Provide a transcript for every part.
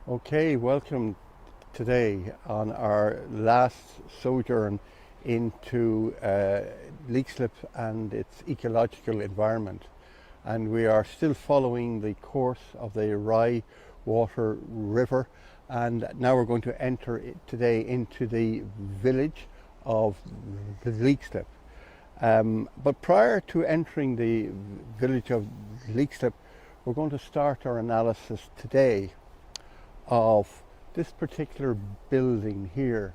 Okay, welcome today on our last sojourn into Leixlip and its ecological environment. And we are still following the course of the Rye Water River, and now we're going to enter today into the village of Leixlip. But prior to entering the village of Leixlip, we're going to start our analysis today of this particular building here.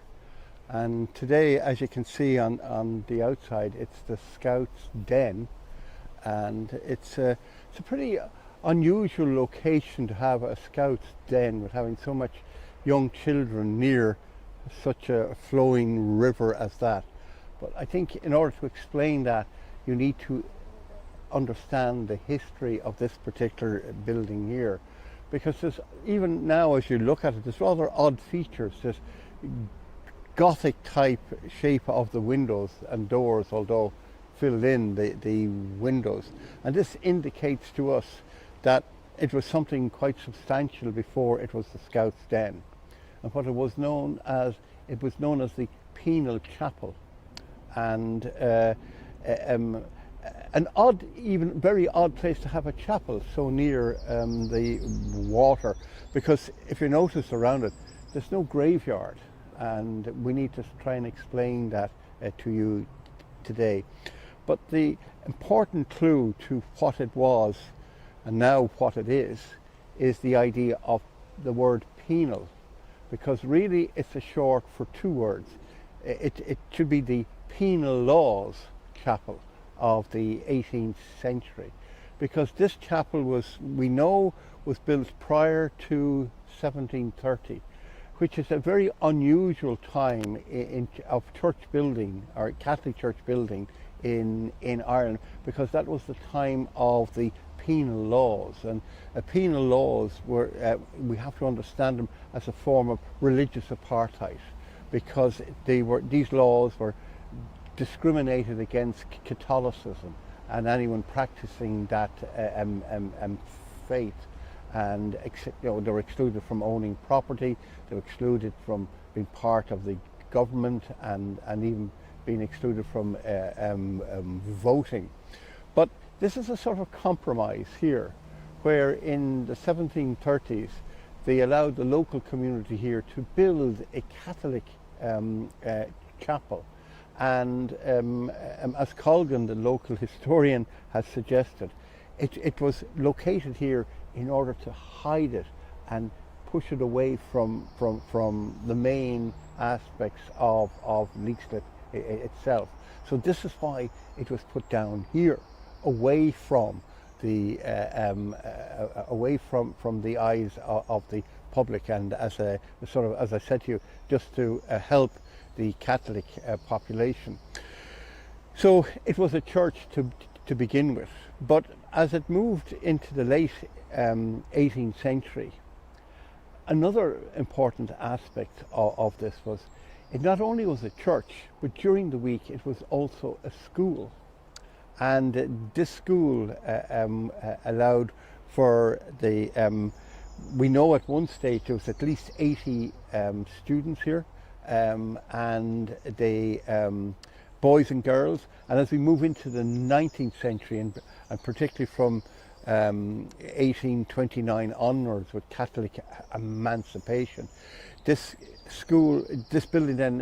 And today, as you can see on the outside, it's the Scouts' Den, and it's a pretty unusual location to have a Scouts' Den, with having so much young children near such a flowing river as that. But I think in order to explain that, you need to understand the history of this particular building here. Because there's, even now as you look at it, there's rather odd features. There's Gothic type shape of the windows and doors, although filled in the windows. And this indicates to us that it was something quite substantial before it was the Scouts' Den. And what it was known as the Penal Chapel. And an odd, even very odd place to have a chapel so near the water, because if you notice around it, there's no graveyard, and we need to try and explain that to you today. But the important clue to what it was and now what it is the idea of the word penal, because really it's a short for two words. It should be the Penal Laws Chapel of the 18th century, because this chapel was built prior to 1730, which is a very unusual time of church building, or Catholic church building in Ireland, because that was the time of the penal laws. And penal laws were, we have to understand them as a form of religious apartheid, because these laws were discriminated against Catholicism and anyone practicing that faith, and they were excluded from owning property, they were excluded from being part of the government, and even being excluded from voting. But this is a sort of compromise here, where in the 1730s they allowed the local community here to build a Catholic chapel. And as Colgan, the local historian, has suggested, it was located here in order to hide it and push it away from the main aspects of Leixlip itself. So this is why it was put down here, away from the the eyes of the public, and as a sort of, as I said to you, just to help the Catholic population. So it was a church to begin with, but as it moved into the late 18th century, another important aspect of this was it not only was a church, but during the week it was also a school. And this school allowed for the, we know at one stage there was at least 80 students here, and the boys and girls. And as we move into the 19th century, and particularly from 1829 onwards with Catholic emancipation, this building then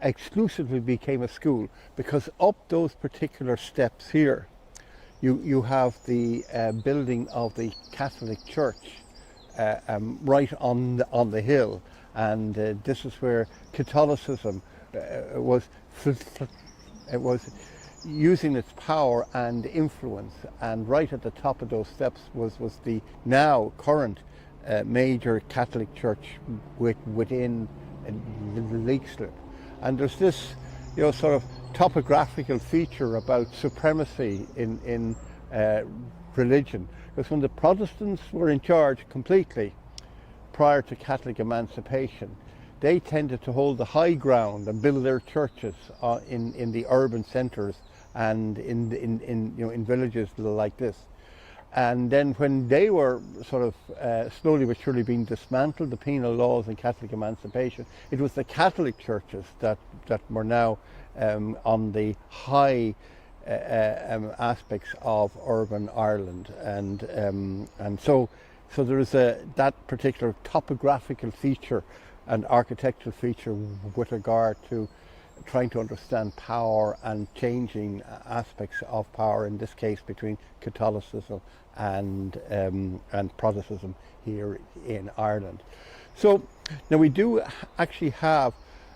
exclusively became a school, because up those particular steps here you have the building of the Catholic Church right on the hill, and this is where Catholicism was using its power and influence. And right at the top of those steps was the now current major Catholic church within Leixlip. And there's this, sort of topographical feature about supremacy in religion, because when the Protestants were in charge completely, prior to Catholic emancipation, they tended to hold the high ground and build their churches in the urban centres and in villages like this. And then when they were sort of slowly but surely being dismantled, the penal laws and Catholic emancipation, it was the Catholic churches that were now on the high aspects of urban Ireland, and so there is that particular topographical feature and architectural feature with regard to trying to understand power and changing aspects of power, in this case between Catholicism and Protestantism here in Ireland. So now we do actually have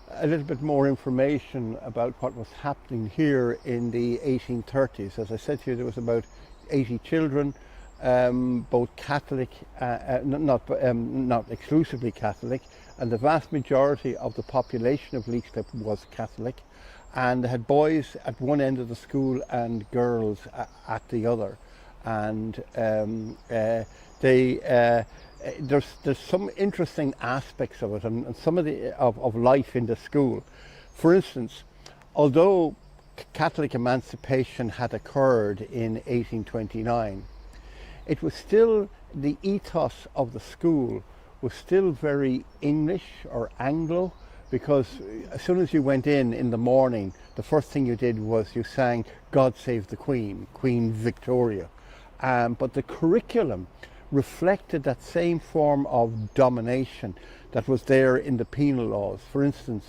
a little bit more information about what was happening here in the 1830s. As I said to you, there was about 80 children, both Catholic, not exclusively Catholic, and the vast majority of the population of Leixlip was Catholic, and they had boys at one end of the school and girls at the other. And there's some interesting aspects of it, and some of the of life in the school. For instance, although Catholic emancipation had occurred in 1829, it was still, the ethos of the school was still very English or Anglo, because as soon as you went in the morning, the first thing you did was you sang God Save the Queen, Queen Victoria. But the curriculum reflected that same form of domination that was there in the penal laws. For instance,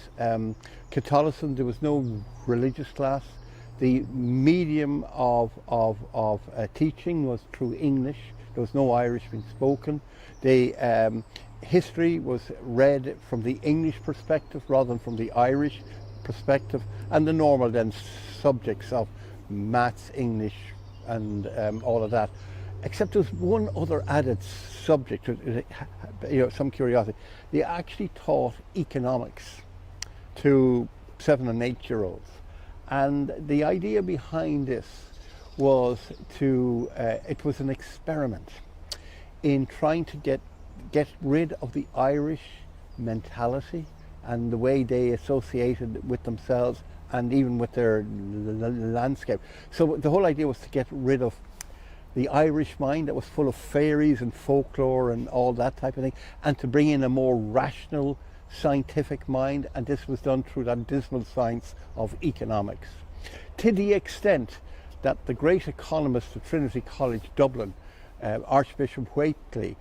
Catholicism, there was no religious class. The medium of teaching was through English. There was no Irish being spoken. The history was read from the English perspective rather than from the Irish perspective, and the normal then subjects of maths, English, and all of that. Except there's one other added subject, some curiosity. They actually taught economics to 7 and 8-year-olds, and the idea behind this was it was an experiment in trying to get rid of the Irish mentality and the way they associated with themselves and even with their landscape. So the whole idea was to get rid of the Irish mind that was full of fairies and folklore and all that type of thing, and to bring in a more rational, scientific mind, and this was done through that dismal science of economics. To the extent that the great economist of Trinity College Dublin, Archbishop Whately,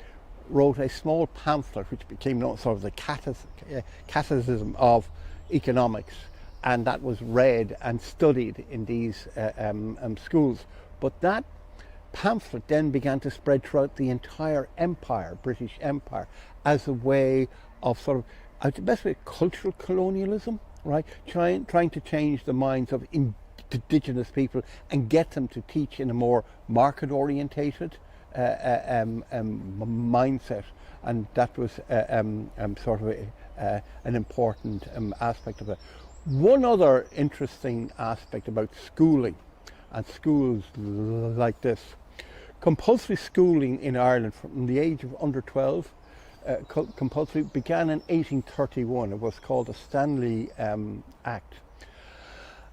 wrote a small pamphlet which became known sort of the catechism of economics, and that was read and studied in these schools. But that pamphlet then began to spread throughout the entire empire, British Empire, as a way of sort of, basically cultural colonialism, right? Trying to change the minds of indigenous people and get them to teach in a more market-orientated mindset, and that was sort of an important aspect of it. One other interesting aspect about schooling and schools like this: compulsory schooling in Ireland from the age of under 12, compulsory, began in 1831. It was called the Stanley Act,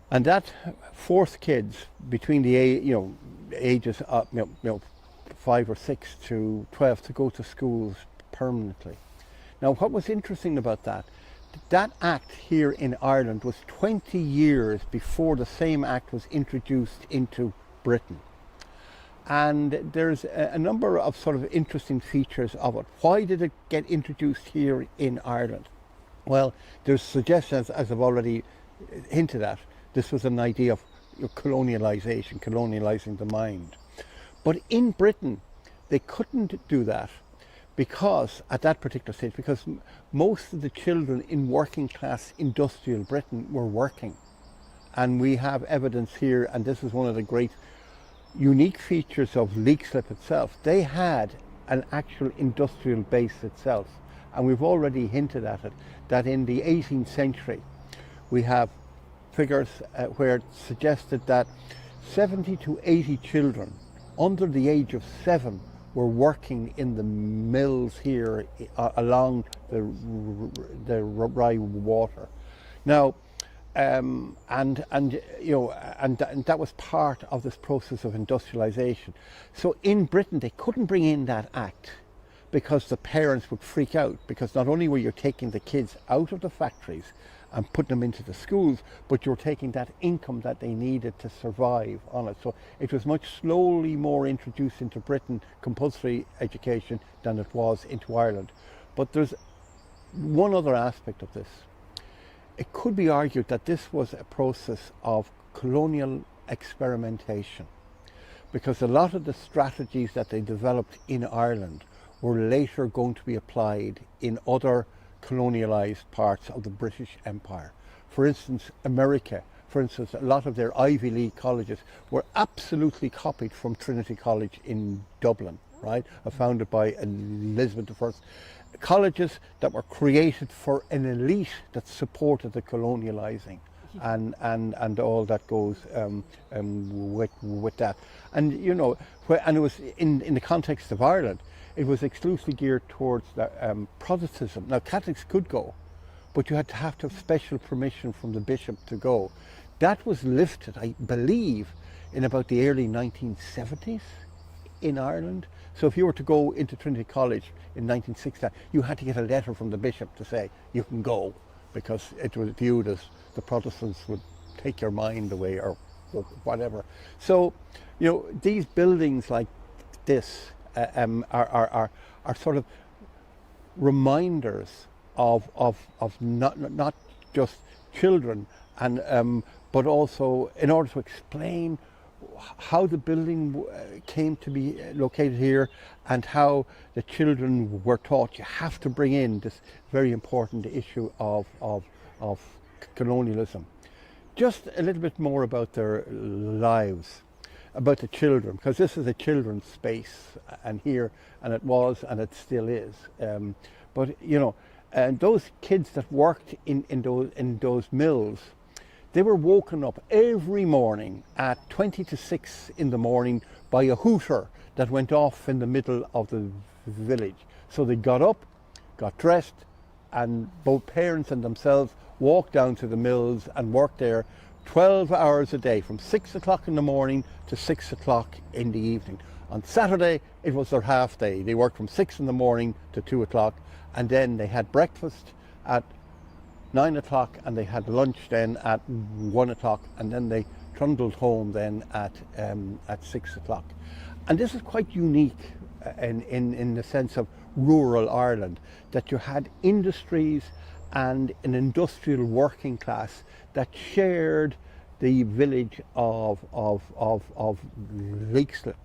and that forced kids between the ages of 5 or 6 to 12 to go to schools permanently. Now, what was interesting about that act here in Ireland was 20 years before the same act was introduced into Britain. And there's a number of sort of interesting features of it. Why did it get introduced here in Ireland? Well, there's suggestions, as I've already hinted at, this was an idea of colonializing the mind. But in Britain, they couldn't do that because, at that particular stage, because most of the children in working class industrial Britain were working. And we have evidence here, and this is one of the great unique features of Leixlip itself. They had an actual industrial base itself. And we've already hinted at it, that in the 18th century, we have figures where it suggested that 70 to 80 children under the age of 7 were working in the mills here along the Rye water. Now, and that was part of this process of industrialization. So in Britain, they couldn't bring in that act because the parents would freak out, because not only were you taking the kids out of the factories and putting them into the schools, but you're taking that income that they needed to survive on it. So it was much slowly more introduced into Britain, compulsory education, than it was into Ireland. But there's one other aspect of this. It could be argued that this was a process of colonial experimentation, because a lot of the strategies that they developed in Ireland were later going to be applied in other colonialized parts of the British Empire. For instance, America, for instance, a lot of their Ivy League colleges were absolutely copied from Trinity College in Dublin, right? Founded by Elizabeth I. Colleges that were created for an elite that supported the colonializing and all that goes with that. And you know, and it was in the context of Ireland, it was exclusively geared towards the, Protestantism. Now, Catholics could go, but you had to have special permission from the bishop to go. That was lifted, I believe, in about the early 1970s in Ireland. So if you were to go into Trinity College in 1960, you had to get a letter from the bishop to say you can go, because it was viewed as the Protestants would take your mind away or whatever. So, you know, these buildings like this are sort of reminders of not just children, and but also in order to explain how the building came to be located here and how the children were taught. You have to bring in this very important issue of colonialism. Just a little bit more about their lives, about the children, because this is a children's space, and here, and it was, and it still is. But you know, and those kids that worked in those mills, they were woken up every morning at 20 to 6 in the morning by a hooter that went off in the middle of the village. So they got up, got dressed, and both parents and themselves walked down to the mills and worked there 12 hours a day, from 6 o'clock in the morning to 6 o'clock in the evening. On Saturday, it was their half day. They worked from 6 in the morning to 2 o'clock, and then they had breakfast at 9 o'clock, and they had lunch then at 1 o'clock, and then they trundled home then at 6 o'clock. And this is quite unique in the sense of rural Ireland, that you had industries and an industrial working class that shared the village of Leixlip.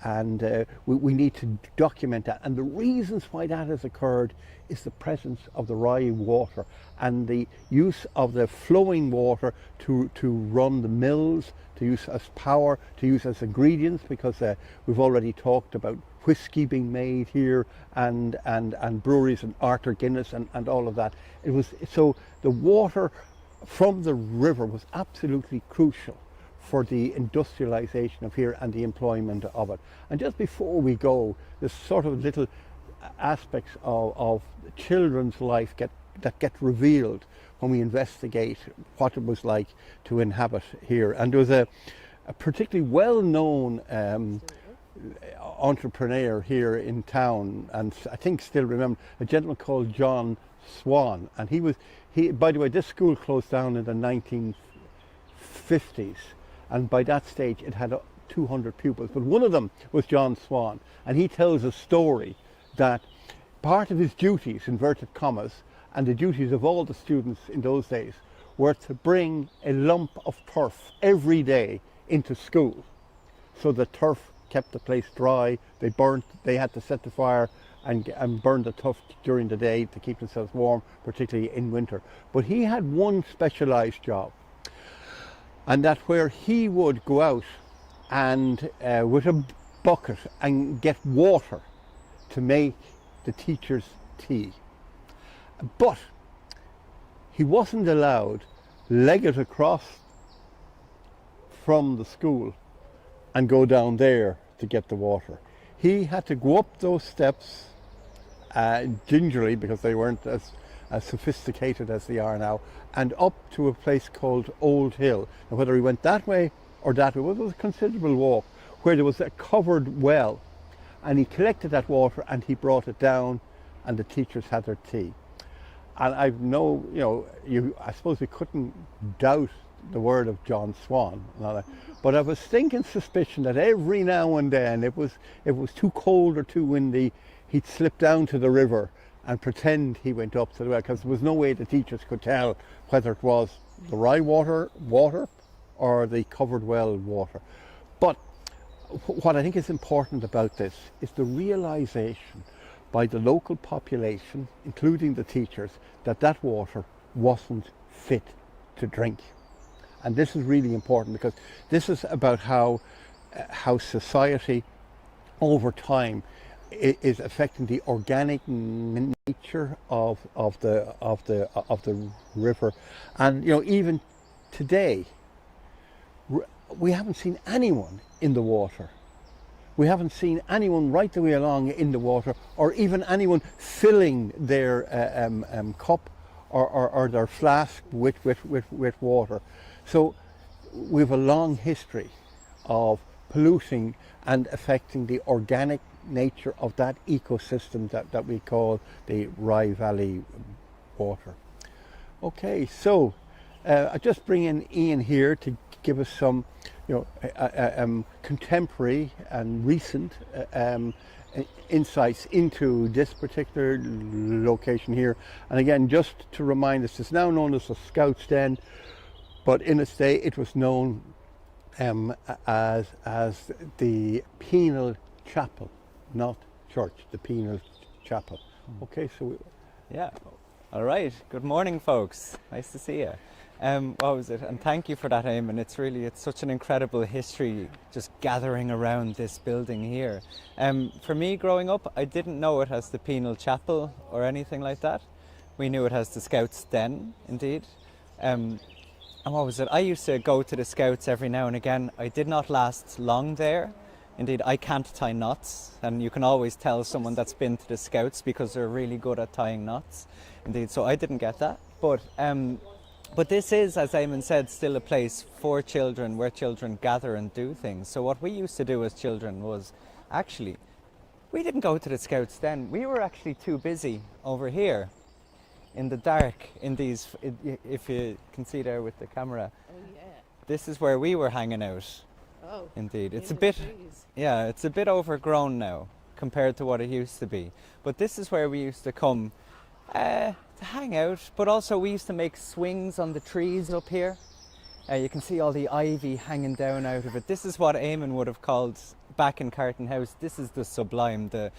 And we need to document that. And the reasons why that has occurred is the presence of the Rye water and the use of the flowing water to run the mills, to use as power, to use as ingredients, because we've already talked about whiskey being made here, and breweries and Arthur Guinness and all of that. It was, so the water from the river was absolutely crucial for the industrialization of here and the employment of it. And just before we go, there's sort of little aspects of children's life that get revealed when we investigate what it was like to inhabit here. And there was a particularly well-known entrepreneur here in town, and I think still remember, a gentleman called John Swan. And he by the way, this school closed down in the 1950s, and by that stage it had 200 pupils, but one of them was John Swan. And he tells a story that part of his duties, inverted commas, and the duties of all the students in those days, were to bring a lump of turf every day into school. So the turf kept the place dry. They had to set the fire and burn the turf during the day to keep themselves warm, particularly in winter. But he had one specialized job, and that where he would go out and with a bucket and get water to make the teacher's tea. But he wasn't allowed leg it across from the school and go down there to get the water. he had to go up those steps gingerly, because they weren't as sophisticated as they are now, and up to a place called Old Hill. And whether he went that way or that way, it was a considerable walk, where there was a covered well, and he collected that water and he brought it down, and the teachers had their tea. And I know, I suppose we couldn't doubt the word of John Swan and all that, but I was thinking suspicion that every now and then, if it was too cold or too windy, he'd slip down to the river and pretend he went up to the well, because there was no way the teachers could tell whether it was the Rye water or the covered well water. But what I think is important about this is the realization by the local population, including the teachers, that water wasn't fit to drink. And this is really important, because this is about how society over time is affecting the organic nature of the river. And even today, we haven't seen anyone in the water. We haven't seen anyone right the way along in the water, or even anyone filling their cup or their flask with water. So we have a long history of polluting and affecting the organic nature of that ecosystem that we call the Rye Valley water. Okay, so I just bring in Ian here to give us some contemporary and recent insights into this particular location here. And again, just to remind us, it's now known as the Scout's Den, but in its day it was known as the Penal Chapel, not church, the Penal Chapel. Okay, so yeah, all right. Good morning, folks. Nice to see you. What was it? And thank you for that, Eamonn. It's such an incredible history just gathering around this building here. For me, growing up, I didn't know it as the Penal Chapel or anything like that. We knew it as the Scout's Den, indeed. And what was it? I used to go to the Scouts every now and again. I did not last long there. Indeed, I can't tie knots, and you can always tell someone that's been to the Scouts because they're really good at tying knots. Indeed, so I didn't get that. But this is, as Eamonn said, still a place for children, where children gather and do things. So what we used to do as children was, actually, we didn't go to the Scouts then. We were actually too busy over here in the dark, if you can see there with the camera. Oh yeah. This is where we were hanging out. Oh. Indeed. It's a bit overgrown now compared to what it used to be. But this is where we used to come to hang out, but also we used to make swings on the trees up here. You can see all the ivy hanging down out of it. This is what Eamonn would have called, back in Carton House, this is the sublime, the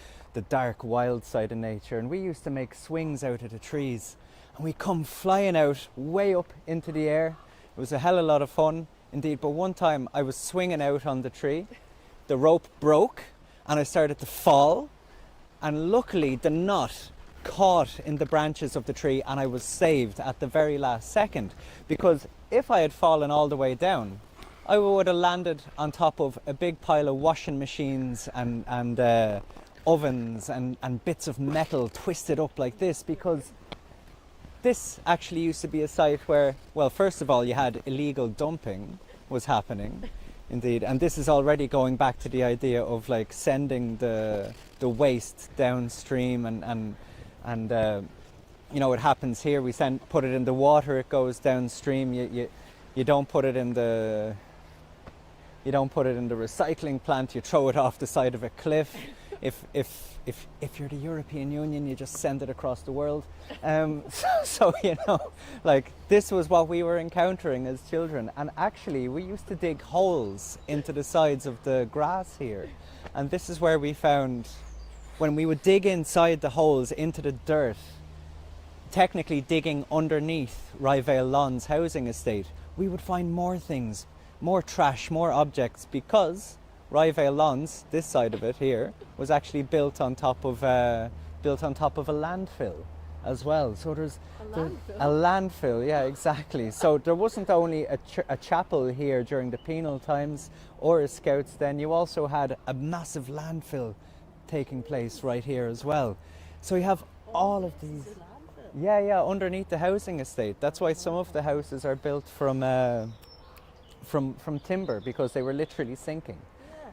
dark, wild side of nature. And we used to make swings out of the trees, and we come flying out way up into the air. It was a hell of a lot of fun indeed. But one time I was swinging out on the tree, the rope broke and I started to fall, and luckily the knot caught in the branches of the tree and I was saved at the very last second, because if I had fallen all the way down, I would have landed on top of a big pile of washing machines and ovens and bits of metal twisted up like this, because this actually used to be a site where, well, first of all, you had illegal dumping was happening, indeed, and this is already going back to the idea of like sending the waste downstream, and it happens here. We put it in the water, it goes downstream. You don't put it in the recycling plant. You throw it off the side of a cliff. If you're the European Union, you just send it across the world. So this was what we were encountering as children. And actually, we used to dig holes into the sides of the grass here. And this is where we found, when we would dig inside the holes into the dirt, technically digging underneath Ryevale Lawns housing estate, we would find more things, more trash, more objects, because Ryevale Lawns, this side of it here, was actually built on top of a landfill as well. So there's a landfill, yeah, exactly. So there wasn't only a chapel here during the penal times or a Scouts Den. You also had a massive landfill taking place right here as well. So you have all of these. Yeah, underneath the housing estate. That's why some of the houses are built from timber, because they were literally sinking.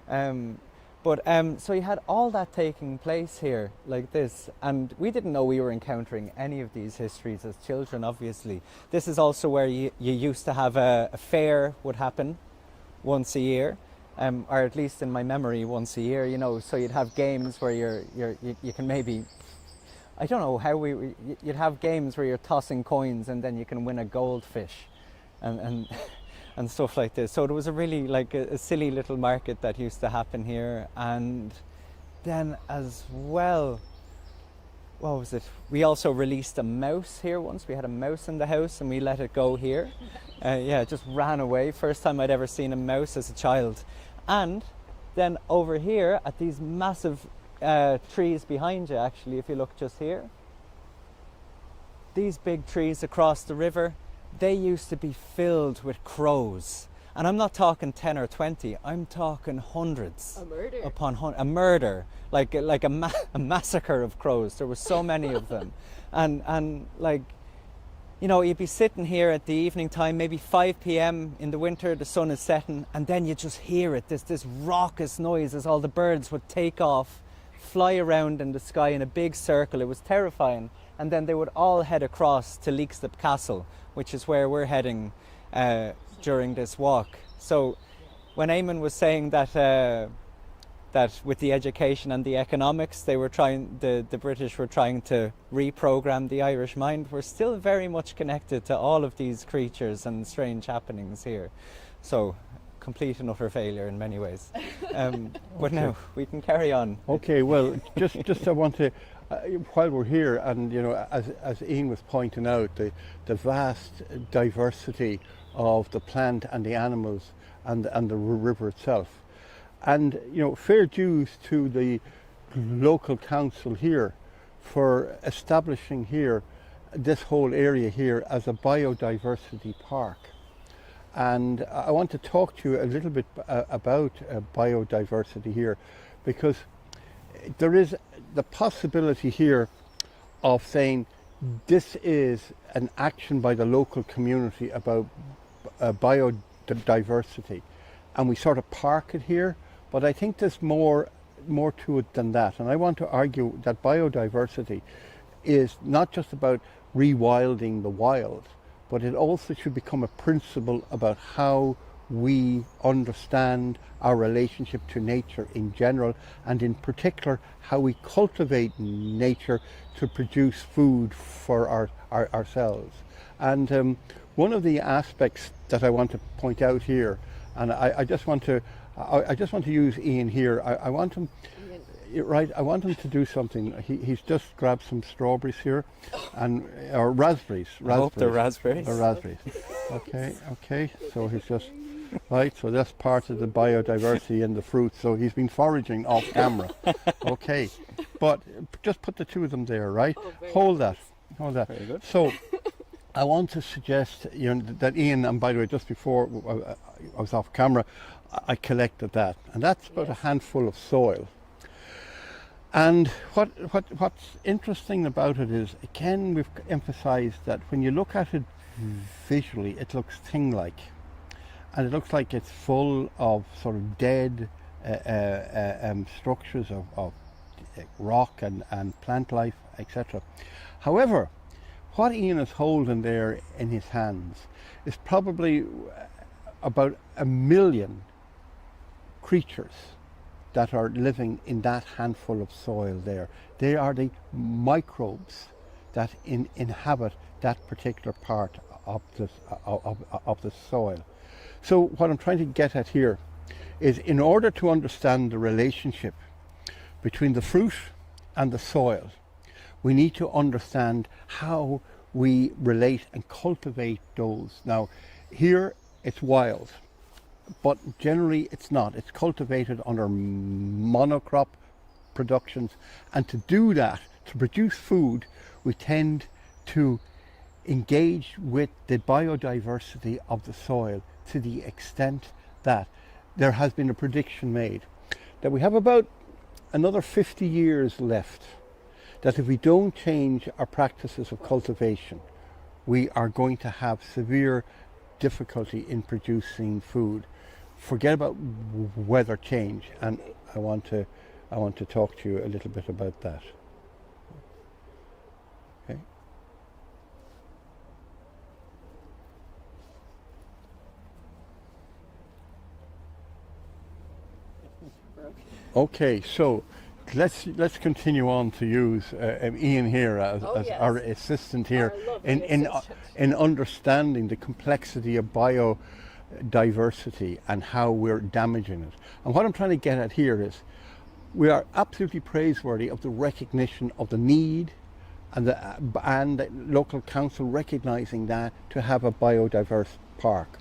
So you had all that taking place here like this, and we didn't know we were encountering any of these histories as children, obviously. This is also where you used to have a fair would happen once a year, or at least in my memory once a year, you know, so you'd have games where you can maybe, I don't know how you'd have games where you're tossing coins and then you can win a goldfish and stuff like this. So it was a really like a silly little market that used to happen here. And then as well, what was it? We also released a mouse here once. We had a mouse in the house and we let it go here. It just ran away. First time I'd ever seen a mouse as a child. And then over here at these massive trees behind you, actually, if you look just here, these big trees across the river, they used to be filled with crows. And I'm not talking 10 or 20, I'm talking hundreds. A murder. Upon a murder, like a massacre of crows. There were so many of them. And like, you know, you'd be sitting here at the evening time, maybe 5 p.m. in the winter, the sun is setting, and then you just hear it, this raucous noise as all the birds would take off, fly around in the sky in a big circle. It was terrifying. And then they would all head across to Leixlip Castle, which is where we're heading during this walk. So when Eamonn was saying that that with the education and the economics, they were trying, the British were trying to reprogram the Irish mind, we're still very much connected to all of these creatures and strange happenings here. So complete and utter failure in many ways. But now we can carry on. Okay, well, just I want to, while we're here, and you know, as Ian was pointing out, the vast diversity of the plant and the animals and the river itself, and you know, fair dues to the local council here for establishing here this whole area here as a biodiversity park. And I want to talk to you a little bit about biodiversity here, because there is the possibility here of saying this is an action by the local community about biodiversity, and we sort of park it here, but I think there's more to it than that. And I want to argue that biodiversity is not just about rewilding the wild, but it also should become a principle about how we understand our relationship to nature in general, and in particular how we cultivate nature to produce food for ourselves. And one of the aspects that I want to point out here, and I just want to use Ian here. I want him, right? I want him to do something. He's just grabbed some strawberries here, or raspberries. I hope they're raspberries. They're raspberries. Okay. So he's just right. So that's part of the biodiversity in the fruit. So he's been foraging off camera. Okay, but just put the two of them there, right? Hold that. Very good. So I want to suggest, you know, that Ian, and by the way, just before I was off camera, I collected that, and that's about a handful of soil. And what's interesting about it is, again, we've emphasized that when you look at it visually, it looks thing-like, and it looks like it's full of sort of dead structures of rock and plant life, etc. However, what Ian is holding there in his hands is probably about 1 million creatures that are living in that handful of soil there. They are the microbes that inhabit that particular part of the soil. So what I'm trying to get at here is, in order to understand the relationship between the fruit and the soil, we need to understand how we relate and cultivate those. Now, here it's wild, but generally it's not. It's cultivated under monocrop productions, and to do that, to produce food, we tend to engage with the biodiversity of the soil to the extent that there has been a prediction made that we have about another 50 years left, that if we don't change our practices of cultivation, we are going to have severe difficulty in producing food. Forget about weather change, and I want to talk to you a little bit about that. Okay. Okay, so let's continue on to use Ian here as our assistant here in understanding the complexity of biodiversity and how we're damaging it. And what I'm trying to get at here is we are absolutely praiseworthy of the recognition of the need and the local council recognising that to have a biodiverse park.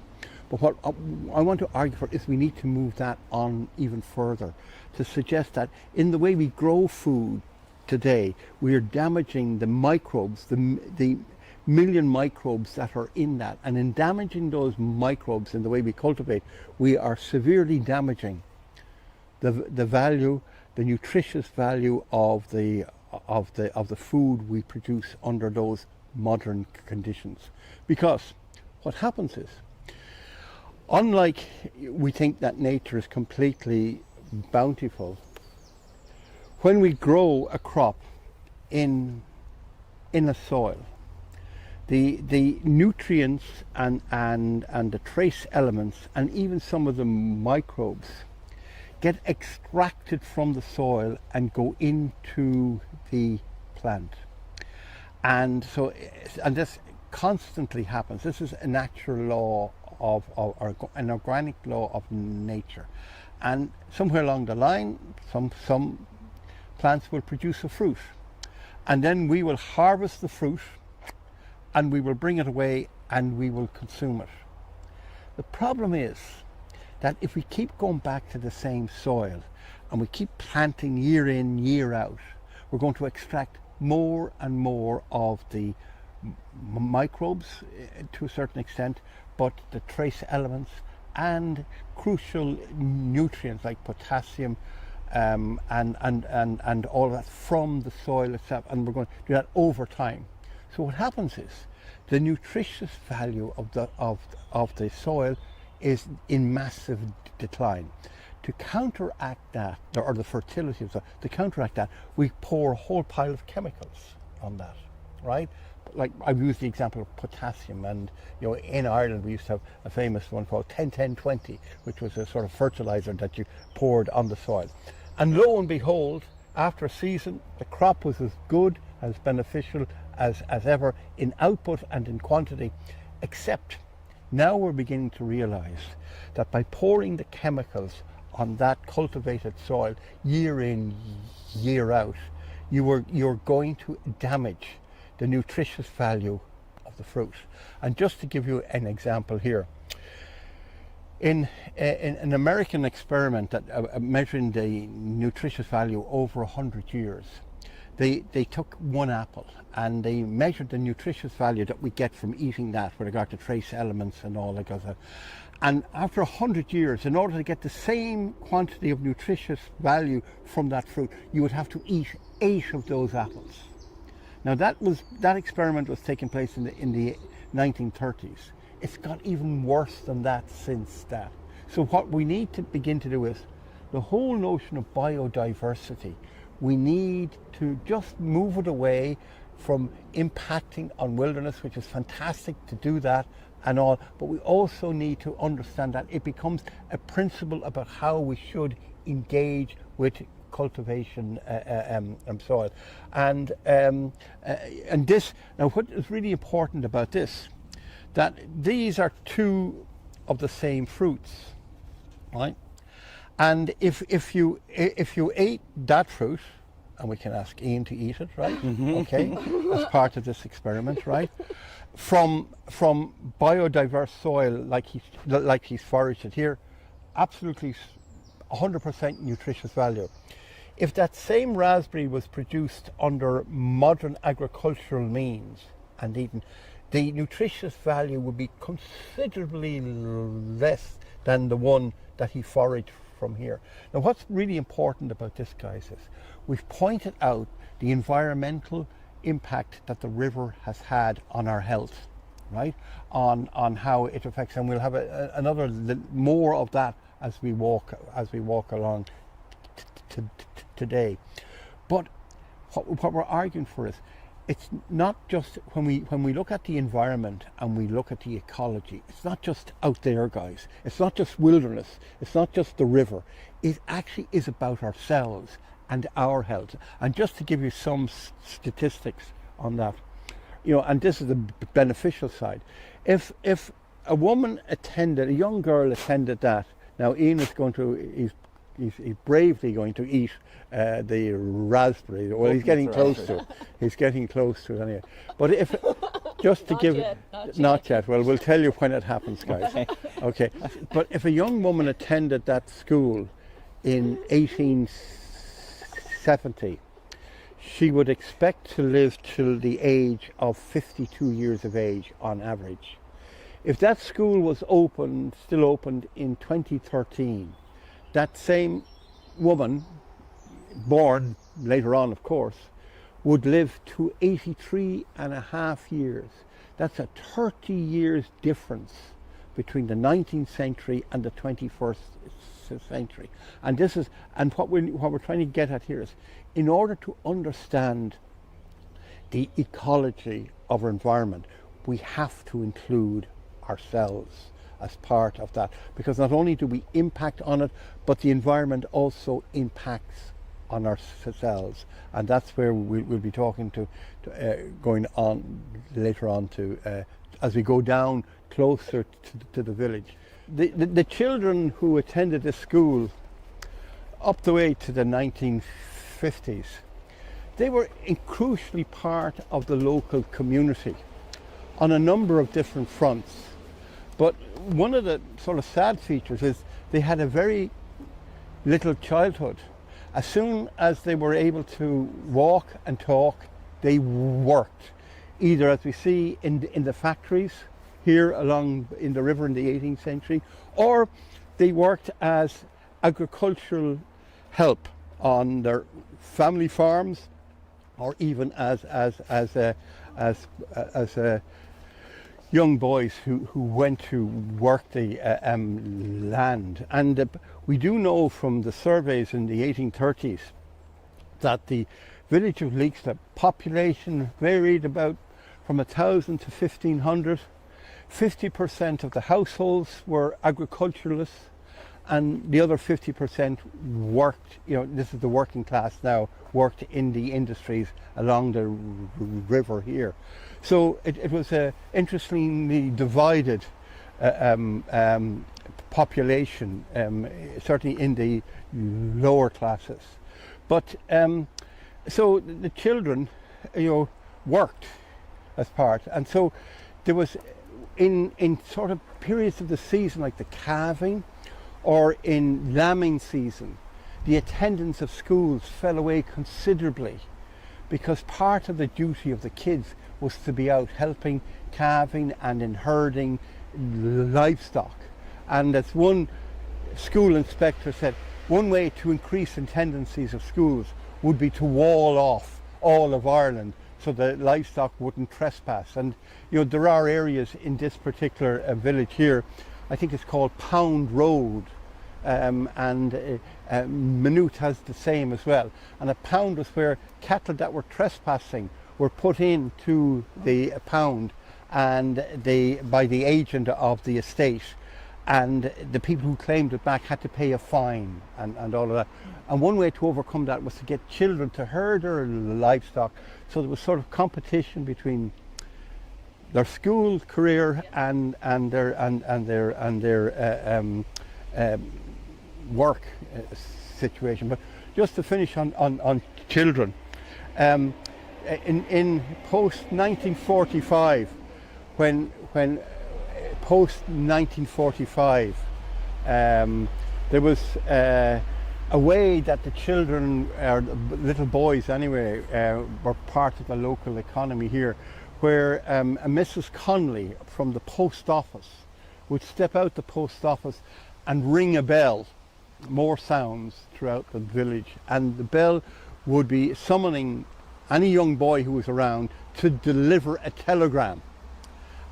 But what I want to argue for is we need to move that on even further, to suggest that in the way we grow food today, we are damaging the microbes, the million microbes that are in that. And in damaging those microbes in the way we cultivate, we are severely damaging the value, the nutritious value of the food we produce under those modern conditions. Because what happens is, unlike we think that nature is completely bountiful, when we grow a crop in a soil, the nutrients and the trace elements and even some of the microbes get extracted from the soil and go into the plant. And so, and this constantly happens. This is a natural law or an organic law of nature. And somewhere along the line, some plants will produce a fruit. And then we will harvest the fruit and we will bring it away and we will consume it. The problem is that if we keep going back to the same soil and we keep planting year in, year out, we're going to extract more and more of the microbes to a certain extent, but the trace elements and crucial nutrients like potassium and all that from the soil itself, and we're going to do that over time. So what happens is the nutritious value of the soil is in massive decline. To counteract that, or the fertility of to counteract that, we pour a whole pile of chemicals on that, right? Like I've used the example of potassium, and you know, in Ireland we used to have a famous one called 10-10-20, which was a sort of fertilizer that you poured on the soil. And lo and behold, after a season, the crop was as good, as beneficial as ever in output and in quantity, except now we're beginning to realize that by pouring the chemicals on that cultivated soil year in, year out, you're going to damage the nutritious value of the fruit. And just to give you an example here, in an American experiment that measuring the nutritious value over 100 years, they took one apple and they measured the nutritious value that we get from eating that with regard to trace elements and all that kind of stuff. And after 100 years, in order to get the same quantity of nutritious value from that fruit, you would have to eat 8 of those apples. Now that experiment was taking place in the 1930s. It's got even worse than that since that. So what we need to begin to do is the whole notion of biodiversity. We need to just move it away from impacting on wilderness, which is fantastic to do that and all, but we also need to understand that it becomes a principle about how we should engage with cultivation and soil. And this, now what is really important about this, that these are 2 of the same fruits, right? And if you ate that fruit, and we can ask Ian to eat it, right? Mm-hmm. Okay, as part of this experiment, right? From biodiverse soil like he's foraged it here, absolutely 100% nutritious value. If that same raspberry was produced under modern agricultural means and eaten, the nutritious value would be considerably less than the one that he foraged from here. Now what's really important about this, guys, is we've pointed out the environmental impact that the river has had on our health, right? On how it affects, and we'll have another more of that as we walk along today. But what we're arguing for is, it's not just when we look at the environment and we look at the ecology, it's not just out there, guys. It's not just wilderness. It's not just the river. It actually is about ourselves and our health. And just to give you some statistics on that, and this is the beneficial side. If a young girl attended that, now Ian is going to, he's bravely going to eat the raspberry. Well, he's getting close to it. He's getting close to it anyway. But if, just to give it, not yet. Well, we'll tell you when it happens, guys. Okay. But if a young woman attended that school in 1870, she would expect to live till the age of 52 years of age on average. If that school was still opened in 2013, that same woman, born later on of course, would live to 83 and a half years. That's a 30 years difference between the 19th century and the 21st century. And what we're trying to get at here is, in order to understand the ecology of our environment, we have to include ourselves as part of that, because not only do we impact on it, but the environment also impacts on ourselves, and that's where we'll be talking going on later on as we go down closer to the village. The children who attended this school up the way to the 1950s, they were crucially part of the local community on a number of different fronts. But one of the sort of sad features is they had a very little childhood. As soon as they were able to walk and talk, they worked, either as we see in the factories here along in the river in the 18th century, or they worked as agricultural help on their family farms, or even as young boys who went to work the land. And we do know from the surveys in the 1830s that the village of Leixlip population varied about from 1,000 to 1,500. 50% of the households were agriculturalists, and the other 50% worked, this is the working class now, worked in the industries along the river here. So it was an interestingly divided population, certainly in the lower classes. But so the children, worked as part, and so there was in sort of periods of the season, like the calving or in lambing season, the attendance of schools fell away considerably, because part of the duty of the kids was to be out helping calving and in herding livestock. And as one school inspector said, one way to increase attendances of schools would be to wall off all of Ireland so the livestock wouldn't trespass. And there are areas in this particular village here, I think it's called Pound Road, and Maynooth has the same as well. And a pound was where cattle that were trespassing were put into the pound and by the agent of the estate, and the people who claimed it back had to pay a fine and all of that. And one way to overcome that was to get children to herd their livestock, so there was sort of competition between their school career and their work situation. But just to finish on children, in post 1945, when post 1945, there was a way that the children, or little boys anyway, were part of the local economy here, where a Mrs. Connolly from the post office would step out the post office and ring a bell, more sounds throughout the village, and the bell would be summoning any young boy who was around to deliver a telegram.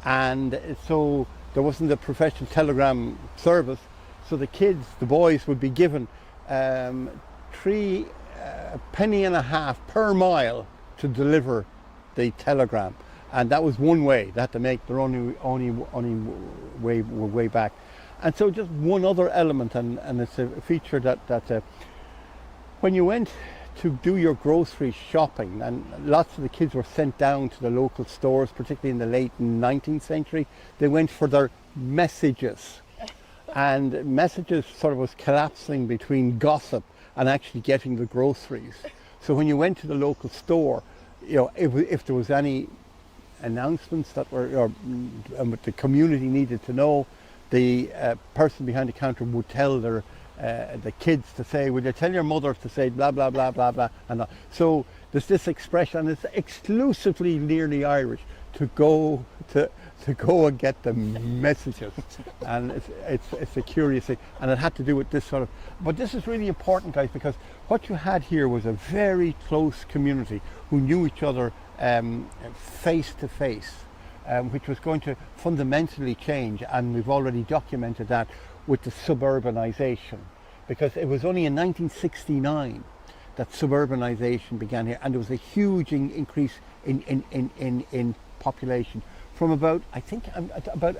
And so there wasn't a professional telegram service, so the kids, the boys, would be given 3 penny and a half per mile to deliver the telegram, and that was one way. They had to make their only way back. And so just one other element, and it's a feature that when you went to do your grocery shopping, and lots of the kids were sent down to the local stores, particularly in the late 19th century, they went for their messages. And messages sort of was collapsing between gossip and actually getting the groceries. So when you went to the local store, you know, if there was any announcements that were the community needed to know, the person behind the counter would tell the kids to say, "Will you tell your mother to say blah blah blah blah blah?" And so there's this expression, and it's exclusively nearly Irish, to go and get the messages, and it's a curious thing, and it had to do with this sort of. But this is really important, guys, because what you had here was a very close community who knew each other face to face, which was going to fundamentally change, and we've already documented that with the suburbanization, because it was only in 1969 that suburbanization began here, and there was a huge increase in population from about, I think, about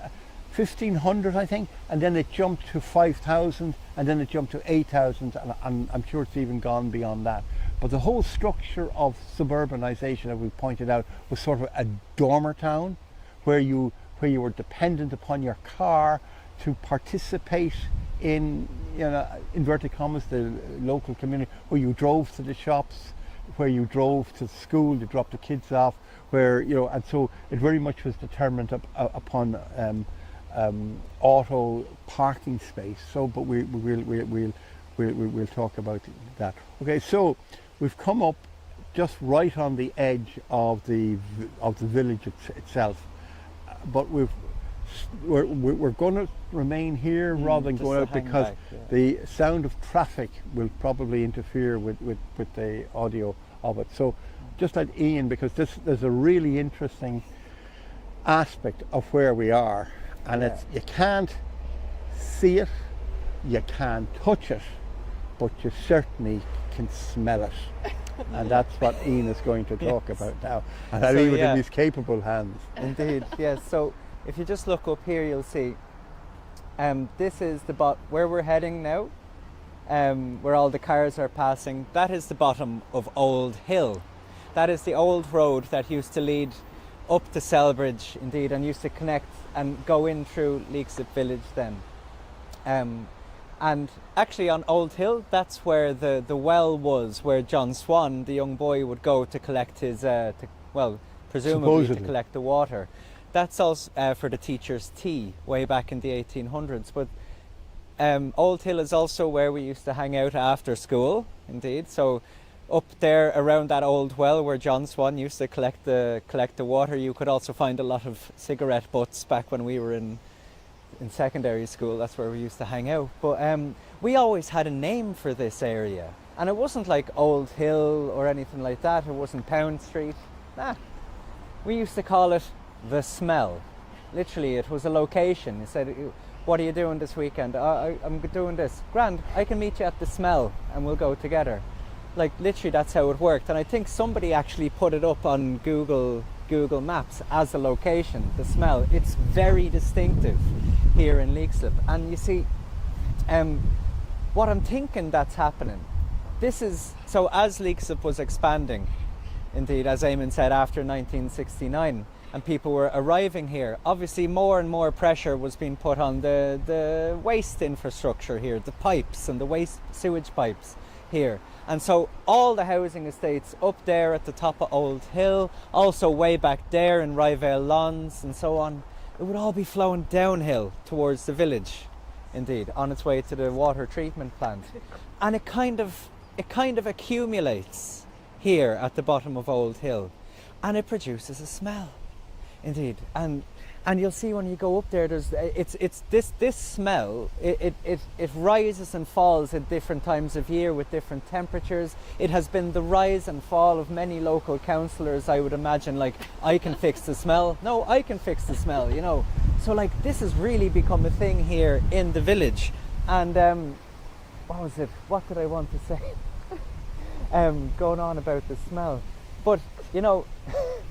1,500, I think, and then it jumped to 5,000, and then it jumped to 8,000, and I'm sure it's even gone beyond that. But the whole structure of suburbanization, as we pointed out, was sort of a dormer town, where you were dependent upon your car to participate in, you know, inverted commas, the local community, where you drove to the shops, where you drove to school to drop the kids off, where, you know, and so it very much was determined upon auto parking space. So, but we'll talk about that. Okay, so we've come up just right on the edge of the village itself, but we're going to remain here rather than going out, because the sound of traffic will probably interfere with the audio of it. So just let Ian, because there's a really interesting aspect of where we are, and it's, you can't see it, you can't touch it, but you certainly can smell it. And that's what Ian is going to talk about now, and I'll leave it in his capable hands. Indeed, yes. So if you just look up here, you'll see this is where we're heading now, where all the cars are passing. That is the bottom of Old Hill. That is the old road that used to lead up to Selbridge, indeed, and used to connect and go in through Leixlip village then. And actually on Old Hill, that's where the well was, where John Swan, the young boy, would go to collect his, presumably supposedly, to collect the water. That's also for the teacher's tea, way back in the 1800s. But Old Hill is also where we used to hang out after school, indeed. So up there around that old well where John Swan used to collect the water, you could also find a lot of cigarette butts back when we were in secondary school. That's where we used to hang out. But we always had a name for this area, and it wasn't like Old Hill or anything like that. It wasn't Pound Street. Nah, we used to call it the Smell. Literally, it was a location. You said, "What are you doing this weekend?" I'm doing this. Grand, I can meet you at the Smell and we'll go together. Like, literally, that's how it worked. And I think somebody actually put it up on Google Maps as a location, the Smell. It's very distinctive here in Leixlip. And you see, what I'm thinking that's happening, this is, so as Leixlip was expanding, indeed, as Eamonn said, after 1969, and people were arriving here, obviously more and more pressure was being put on the waste infrastructure here, the pipes and the waste sewage pipes here. And so all the housing estates up there at the top of Old Hill, also way back there in Ryvale Lawns and so on, it would all be flowing downhill towards the village, indeed, on its way to the water treatment plant. And it kind of accumulates here at the bottom of Old Hill, and it produces a smell, indeed. And And you'll see when you go up there, it's this smell. It rises and falls at different times of year with different temperatures. It has been the rise and fall of many local councillors. I would imagine, like, I can fix the smell. No, I can fix the smell. You know, so like this has really become a thing here in the village. And what was it? What did I want to say? Going on about the smell, but you know,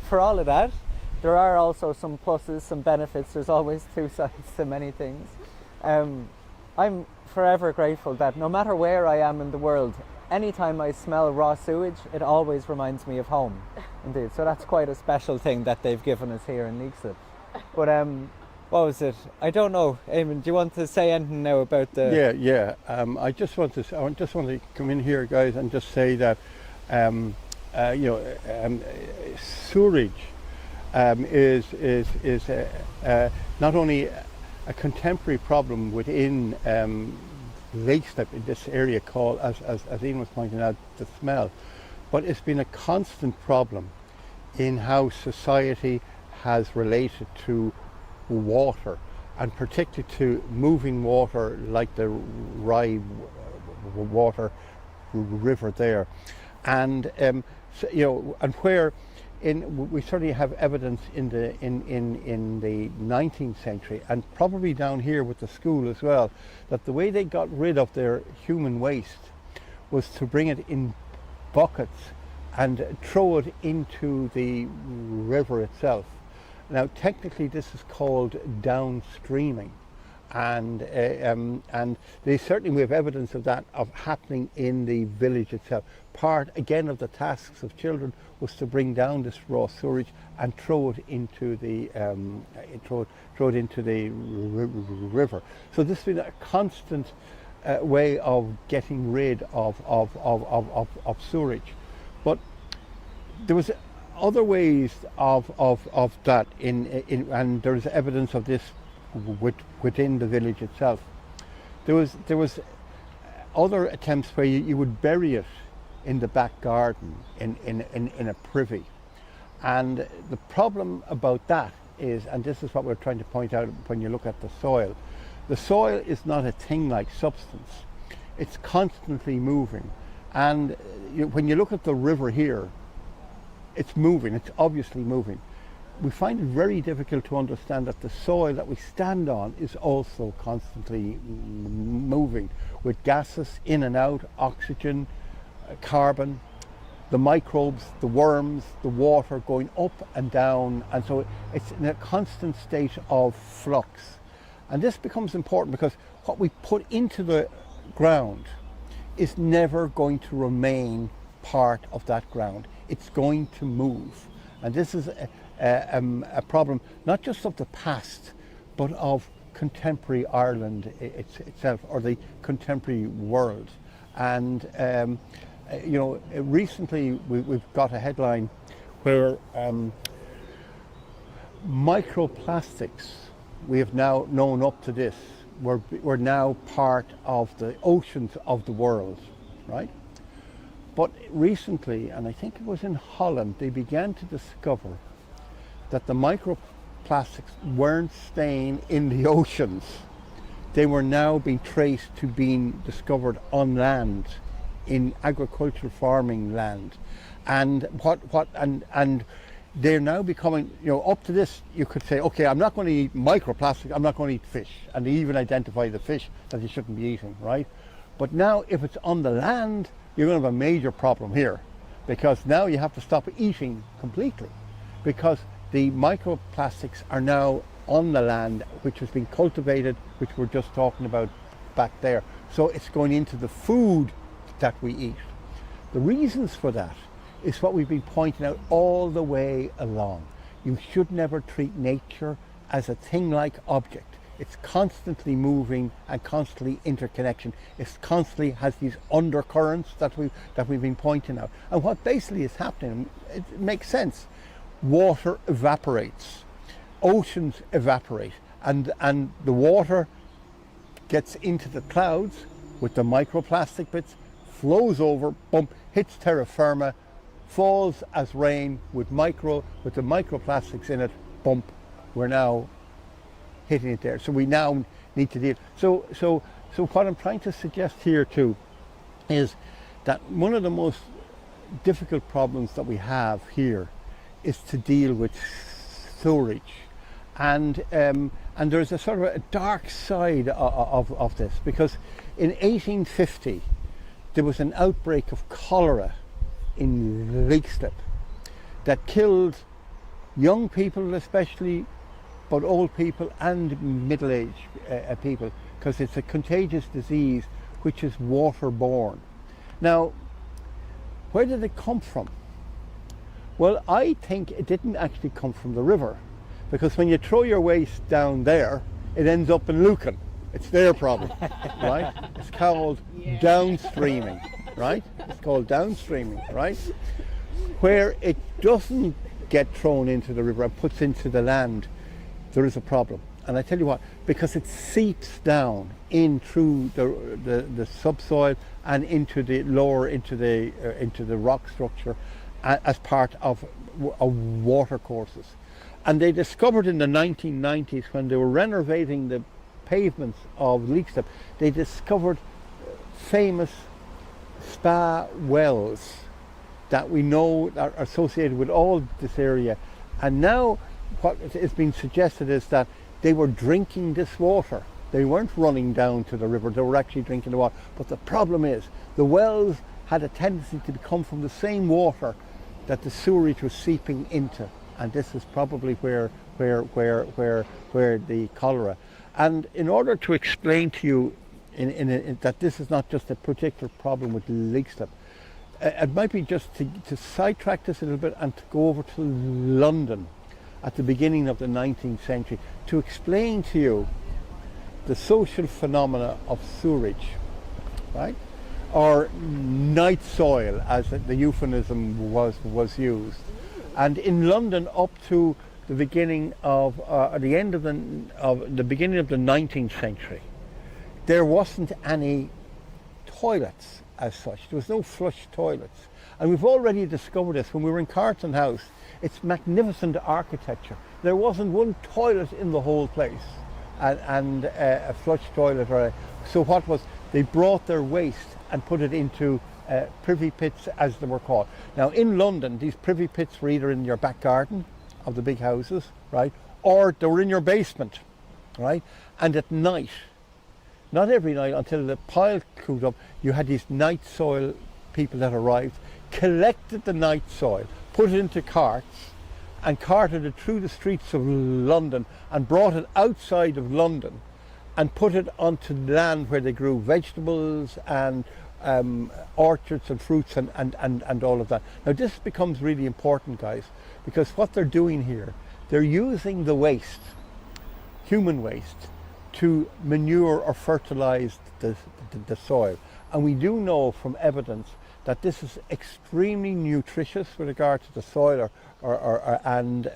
for all of that, there are also some pluses, some benefits. There's always two sides to many things. I'm forever grateful that no matter where I am in the world, anytime I smell raw sewage, it always reminds me of home. Indeed, so that's quite a special thing that they've given us here in Leixlip. But what was it? I don't know. Eamon, do you want to say anything now about the? Yeah. I just want to come in here, guys, and just say that sewerage is not only a contemporary problem within Leixlip, in this area called, as Ian was pointing out, the smell, but it's been a constant problem in how society has related to water, and particularly to moving water like the Rye water river there, and and where we certainly have evidence in the 19th century, and probably down here with the school as well, that the way they got rid of their human waste was to bring it in buckets and throw it into the river itself. Now, technically, this is called downstreaming, and they certainly, we have evidence of that happening in the village itself. Part again of the tasks of children was to bring down this raw sewage and throw it into the river. So this has been a constant way of getting rid of sewage, but there was other ways of that and there's evidence of this within the village itself. There was other attempts where you would bury it in the back garden in a privy, and the problem about that is, and this is what we're trying to point out when you look at the soil is not a thing-like substance. It's constantly moving, and when you look at the river here, it's moving, it's obviously moving. We find it very difficult to understand that the soil that we stand on is also constantly moving, with gases in and out, oxygen, carbon, the microbes, the worms, the water going up and down, and so it's in a constant state of flux. And this becomes important because what we put into the ground is never going to remain part of that ground. It's going to move, and this is a problem not just of the past, but of contemporary Ireland itself, or the contemporary world. And recently we've got a headline where microplastics, we have now known up to this, we're now part of the oceans of the world, right? But recently, and I think it was in Holland, they began to discover that the microplastics weren't staying in the oceans. They were now being traced to being discovered on land, in agricultural farming land. And and they're now becoming, up to this, you could say, okay, I'm not going to eat microplastic, I'm not going to eat fish. And they even identify the fish that you shouldn't be eating, right? But now if it's on the land, you're going to have a major problem here, because now you have to stop eating completely, because the microplastics are now on the land, which has been cultivated, which we're just talking about back there. So it's going into the food that we eat. The reasons for that is what we've been pointing out all the way along. You should never treat nature as a thing-like object. It's constantly moving and constantly interconnection. It constantly has these undercurrents that we've been pointing out. And what basically is happening, it makes sense. Water evaporates, oceans evaporate, and the water gets into the clouds with the microplastic bits, flows over, bump, hits terra firma, falls as rain with the microplastics in it, bump. We're now hitting it there. So we now need to deal. So what I'm trying to suggest here too is that one of the most difficult problems that we have here is to deal with sewerage, and there's a sort of a dark side of this, because in 1850 there was an outbreak of cholera in Leixlip that killed young people especially, but old people and middle-aged people, because it's a contagious disease which is waterborne. Now, where did it come from? Well, I think it didn't actually come from the river, because when you throw your waste down there, it ends up in Lucan. It's their problem, right? It's called downstreaming, right? It's called downstreaming, right? Where it doesn't get thrown into the river and puts into the land, there is a problem. And I tell you what, because it seeps down in through the subsoil and into the lower, into the rock structure as part of water courses. And they discovered in the 1990s, when they were renovating the pavements of Leixlip, they discovered famous spa wells that we know are associated with all this area. And now what is being suggested is that they were drinking this water. They weren't running down to the river, they were actually drinking the water. But the problem is, the wells had a tendency to come from the same water that the sewerage was seeping into. And this is probably where the cholera. And in order to explain to you that this is not just a particular problem with Leixlip, it might be just to sidetrack this a little bit and to go over to London at the beginning of the 19th century to explain to you the social phenomena of sewerage, right? Or night soil, as the euphemism was used. And in London, up to the beginning of the beginning of the 19th century, there wasn't any toilets as such. There was no flush toilets. And we've already discovered this when we were in Carton House. It's magnificent architecture. There wasn't one toilet in the whole place, and a flush toilet. So what was, they brought their waste and put it into privy pits, as they were called. Now in London, these privy pits were either in your back garden of the big houses, right, or they were in your basement, right? And at night, not every night, until the pile cooled up, you had these night soil people that arrived, collected the night soil, put it into carts, and carted it through the streets of London and brought it outside of London and put it onto land where they grew vegetables and orchards and fruits and all of that. Now this becomes really important, guys, because what they're doing here, they're using the waste, human waste, to manure or fertilize the soil. And we do know from evidence that this is extremely nutritious with regard to the soil, and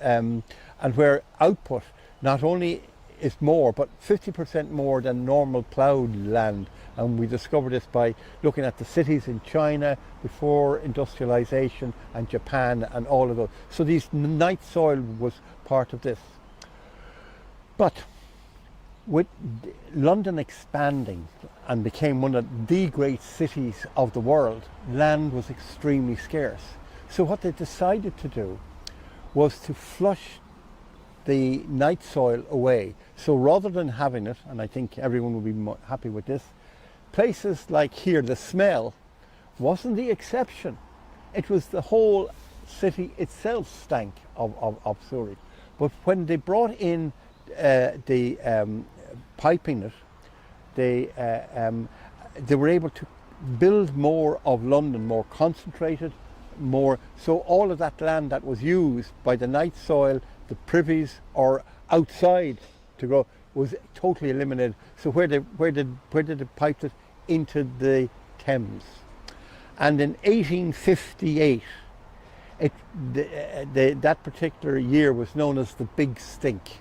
where output not only is more, but 50% more than normal ploughed land. And we discovered this by looking at the cities in China before industrialization, and Japan and all of those. So these night soil was part of this. But with London expanding and became one of the great cities of the world, land was extremely scarce. So what they decided to do was to flush the night soil away. So rather than having it, and I think everyone will be happy with this, places like here, the smell wasn't the exception. It was the whole city itself stank of sewage. But when they brought in the piping it, they were able to build more of London, more concentrated, more. So all of that land that was used by the night soil, the privies, or outside to grow, was totally eliminated. So where did they pipe it? Into the Thames. And in 1858, that particular year was known as the Big Stink,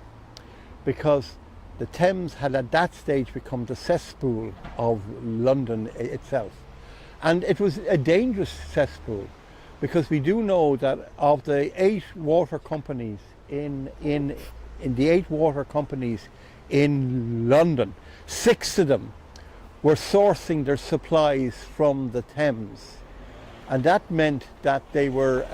because the Thames had at that stage become the cesspool of London itself. And it was a dangerous cesspool, because we do know that of the 8 water companies in the 8 water companies in London. 6 of them were sourcing their supplies from the Thames, and that meant that they were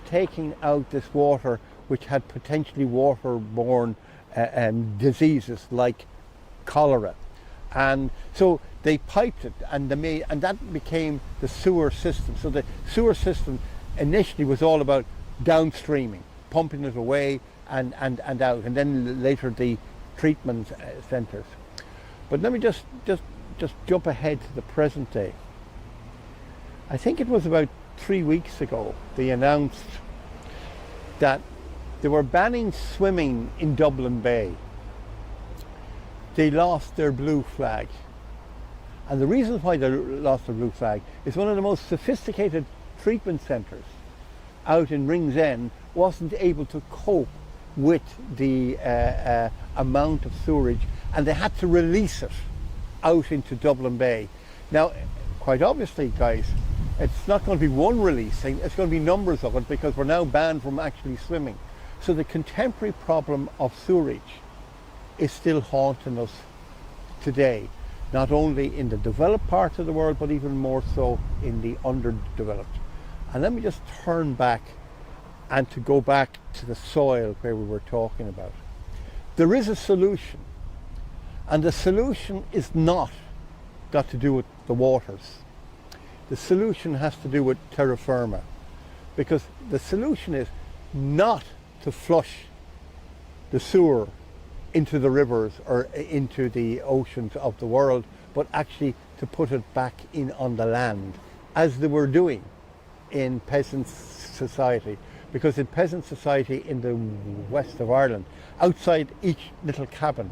taking out this water which had potentially waterborne diseases like cholera, and so they piped it, and that became the sewer system. So the sewer system initially was all about downstreaming, pumping it away and out, and then later the treatment centres. But let me just jump ahead to the present day. I think it was about 3 weeks ago they announced that they were banning swimming in Dublin Bay. They lost their blue flag. And the reason why they lost their blue flag is one of the most sophisticated treatment centres out in Ringsend wasn't able to cope with the amount of sewerage, and they had to release it out into Dublin Bay. Now, quite obviously, guys, it's not going to be one release, it's going to be numbers of it, because we're now banned from actually swimming. So the contemporary problem of sewerage is still haunting us today, not only in the developed parts of the world, but even more so in the underdeveloped. And let me just turn back and to go back to the soil where we were talking about. There is a solution, and the solution is not got to do with the waters. The solution has to do with terra firma, because the solution is not to flush the sewer into the rivers or into the oceans of the world, but actually to put it back in on the land, as they were doing in peasant society. Because in peasant society in the west of Ireland, outside each little cabin,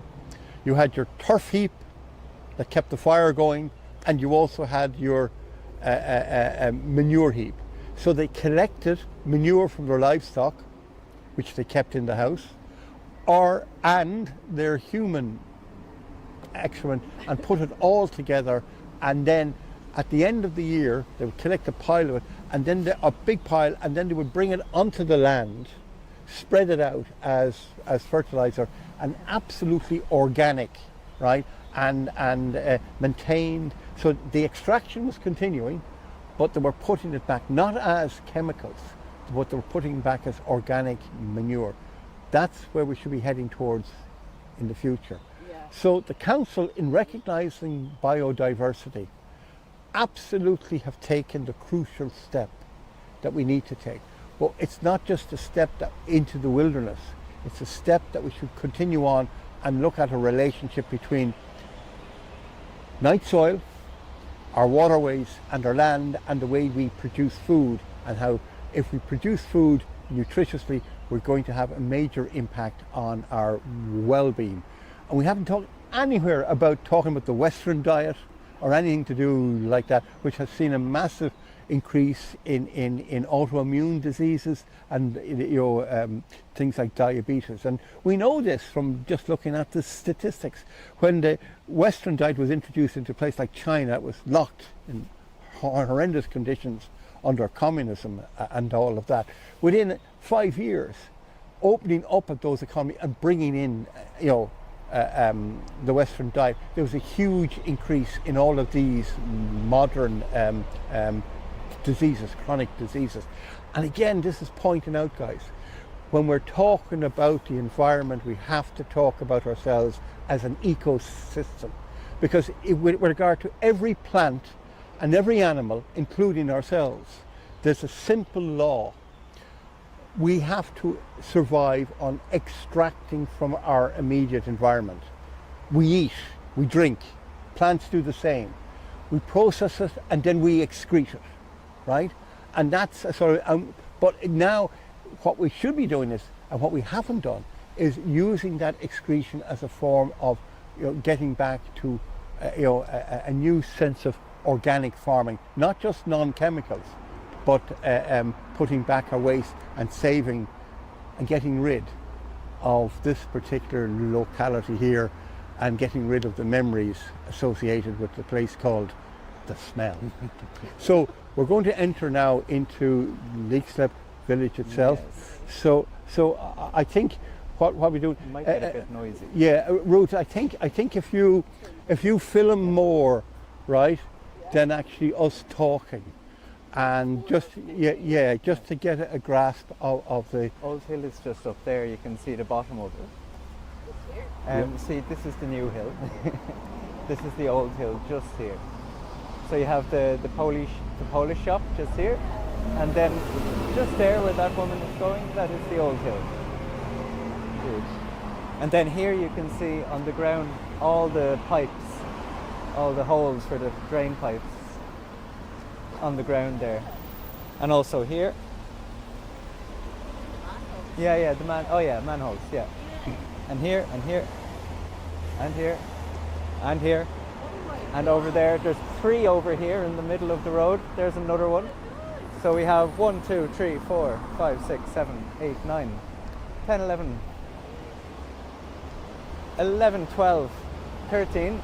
you had your turf heap that kept the fire going, and you also had your manure heap. So they collected manure from their livestock, which they kept in the house, and their human excrement, and put it all together, and then at the end of the year they would collect a pile of it, and then a big pile, and then they would bring it onto the land, spread it out as fertilizer, and absolutely organic, right, and maintained. So the extraction was continuing, but they were putting it back not as chemicals, but they were putting it back as organic manure. That's where we should be heading towards in the future. Yeah. So the council, in recognising biodiversity, absolutely have taken the crucial step that we need to take. But it's not just a step into the wilderness, it's a step that we should continue on and look at a relationship between night soil, our waterways and our land, and the way we produce food, and how if we produce food nutritiously, we're going to have a major impact on our well-being. And we haven't talked anywhere about talking about the Western diet or anything to do like that, which has seen a massive increase in autoimmune diseases and things like diabetes. And we know this from just looking at the statistics. When the Western diet was introduced into a place like China, it was locked in horrendous conditions under communism and all of that. Within 5 years, opening up of those economies and bringing in, the Western diet, there was a huge increase in all of these modern diseases, chronic diseases. And again, this is pointing out, guys, when we're talking about the environment, we have to talk about ourselves as an ecosystem, because with regard to every plant and every animal, including ourselves, there's a simple law. We have to survive on extracting from our immediate environment. We eat, we drink, plants do the same. We process it and then we excrete it, right? And that's a sort of, but now what we should be doing is, and what we haven't done, is using that excretion as a form of getting back to a new sense of organic farming, not just non-chemicals, but putting back our waste and saving and getting rid of this particular locality here, and getting rid of the memories associated with the place called the smell. So we're going to enter now into Leixlip village itself. Yes. So I think what we do. It might get a bit noisy. Yeah, Ruth, I think if you film more, right, than actually us talking, and just to get a grasp of the Old Hill is just up there. You can see the bottom of it. See, this is the new hill. This is the old hill just here. So you have the Polish shop just here, and then just there where that woman is going, that is the old hill. Good. And then here you can see on the ground all the pipes, all the holes for the drain pipes on the ground there. And also here. Yeah, manholes, yeah. And here, and here, and here, and here. And over there, there's 3 over here in the middle of the road. There's another one. So we have 1, 2, 3, 4, 5, 6, 7, 8, 9, 10, 11, 12, 13.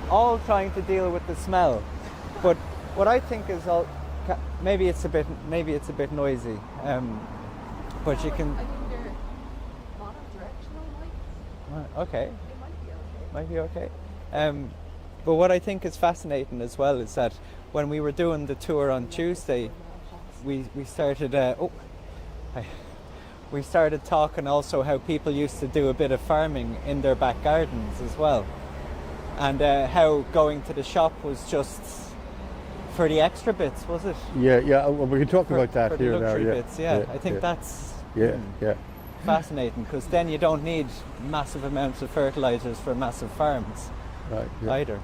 All trying to deal with the smell. But what I think is maybe it's a bit noisy. But you can. I think they're mono-directional lights. Okay. It Might be okay. But what I think is fascinating as well is that when we were doing the tour on Tuesday, we started. We started talking also how people used to do a bit of farming in their back gardens as well, and how going to the shop was just for the extra bits, was it? Yeah. Well, we can talk about that for here the luxury now. bits, yeah. I think that's fascinating, because then you don't need massive amounts of fertilizers for massive farms either.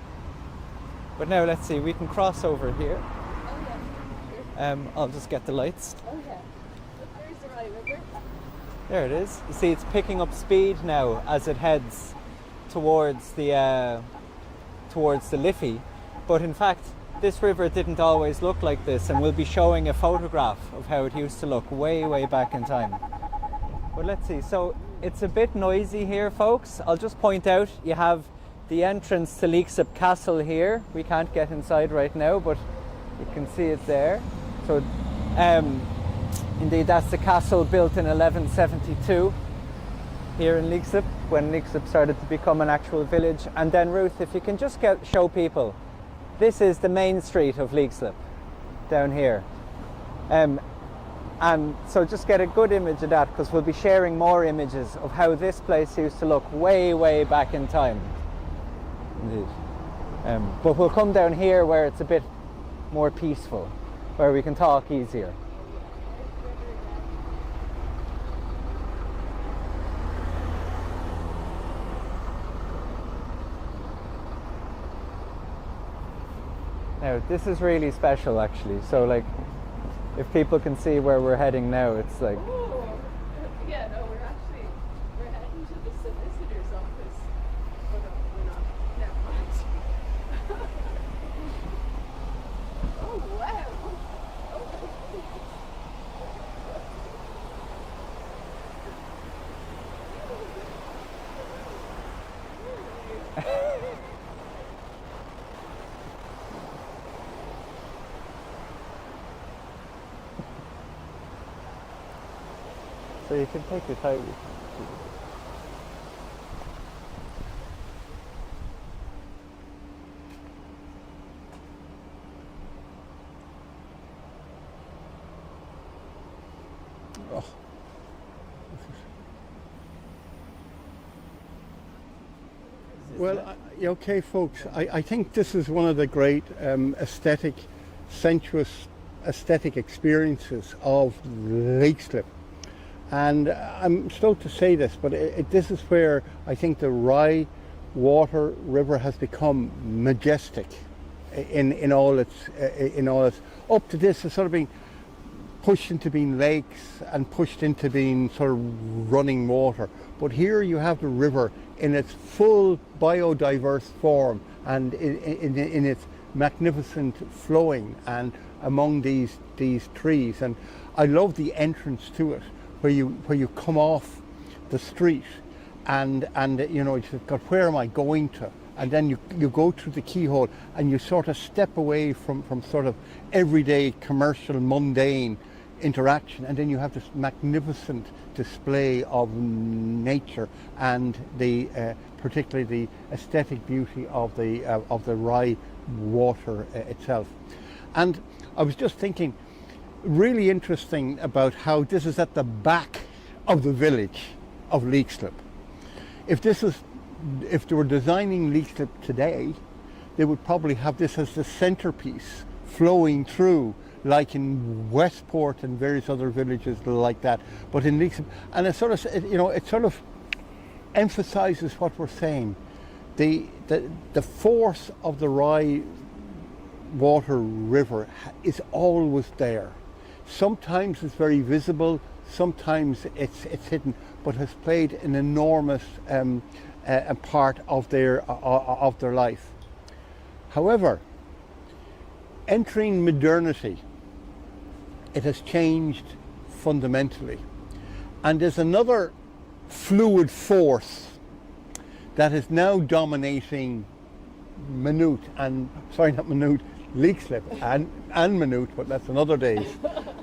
But now let's see, we can cross over here. Oh yeah. I'll just get the lights. Oh yeah. Look, there's the Rye River. There it is. You see, it's picking up speed now as it heads towards the Liffey. But in fact, this river didn't always look like this, and we'll be showing a photograph of how it used to look way back in time. But let's see. So it's a bit noisy here, folks. I'll just point out you have the entrance to Leixlip Castle here. We can't get inside right now, but you can see it there. So indeed, that's the castle built in 1172 here in Leixlip, when Leixlip started to become an actual village. And then Ruth, if you can just show people, this is the main street of Leixlip down here. And so just get a good image of that, because we'll be sharing more images of how this place used to look way back in time. Indeed. But we'll come down here where it's a bit more peaceful, where we can talk easier. Now, this is really special actually. So like, if people can see where we're heading now, it's like... Ooh. Yeah, no, we're heading to the solicitor's office. Oh no, we're not. Never mind. Oh wow. So you can take your time. Oh. Well, okay, folks. I think this is one of the great sensuous aesthetic experiences of Leixlip. And I'm slow to say this, but this is where I think the Rye water river has become majestic in all its up to this has sort of been pushed into being lakes and pushed into being sort of running water. But here you have the river in its full biodiverse form and in its magnificent flowing and among these trees. And I love the entrance to it, where you come off the street and you know, you've got, where am I going to? And then you go through the keyhole and you sort of step away from sort of everyday commercial mundane interaction, and then you have this magnificent display of nature and the particularly the aesthetic beauty of the Rye water itself. And I was just thinking, really interesting about how this is at the back of the village of Leixlip. If they were designing Leixlip today, they would probably have this as the centerpiece flowing through, like in Westport and various other villages like that. But in Leixlip, and it sort of emphasizes what we're saying. The force of the Rye water river is always there. Sometimes it's very visible, sometimes it's hidden, but has played an enormous a part of their life. However, entering modernity, it has changed fundamentally, and there's another fluid force that is now dominating Leixlip and Maynooth, but that's another day.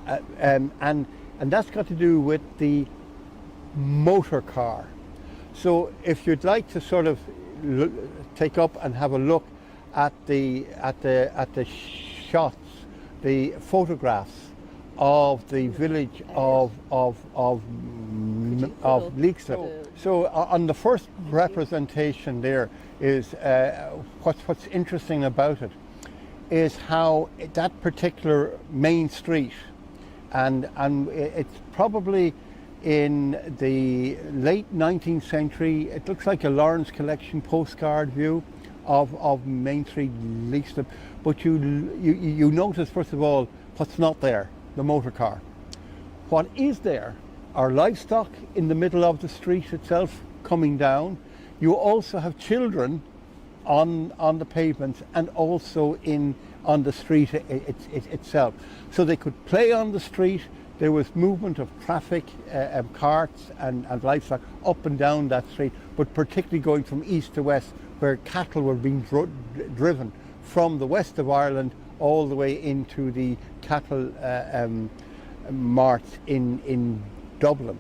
And that's got to do with the motor car. So if you'd like to sort of take up and have a look at the shots, the photographs of the village of Leixlip. So on the first representation there is what's interesting about it is how that particular main street, and it's probably in the late 19th century. It looks like a Lawrence Collection postcard view of Main Street Leixlip, but you notice first of all what's not there, the motor car. What is there are livestock in the middle of the street itself coming down. You also have children on the pavements and also on the street itself. So they could play on the street. There was movement of traffic, carts and livestock up and down that street, but particularly going from east to west, where cattle were being driven from the west of Ireland all the way into the cattle marts in Dublin.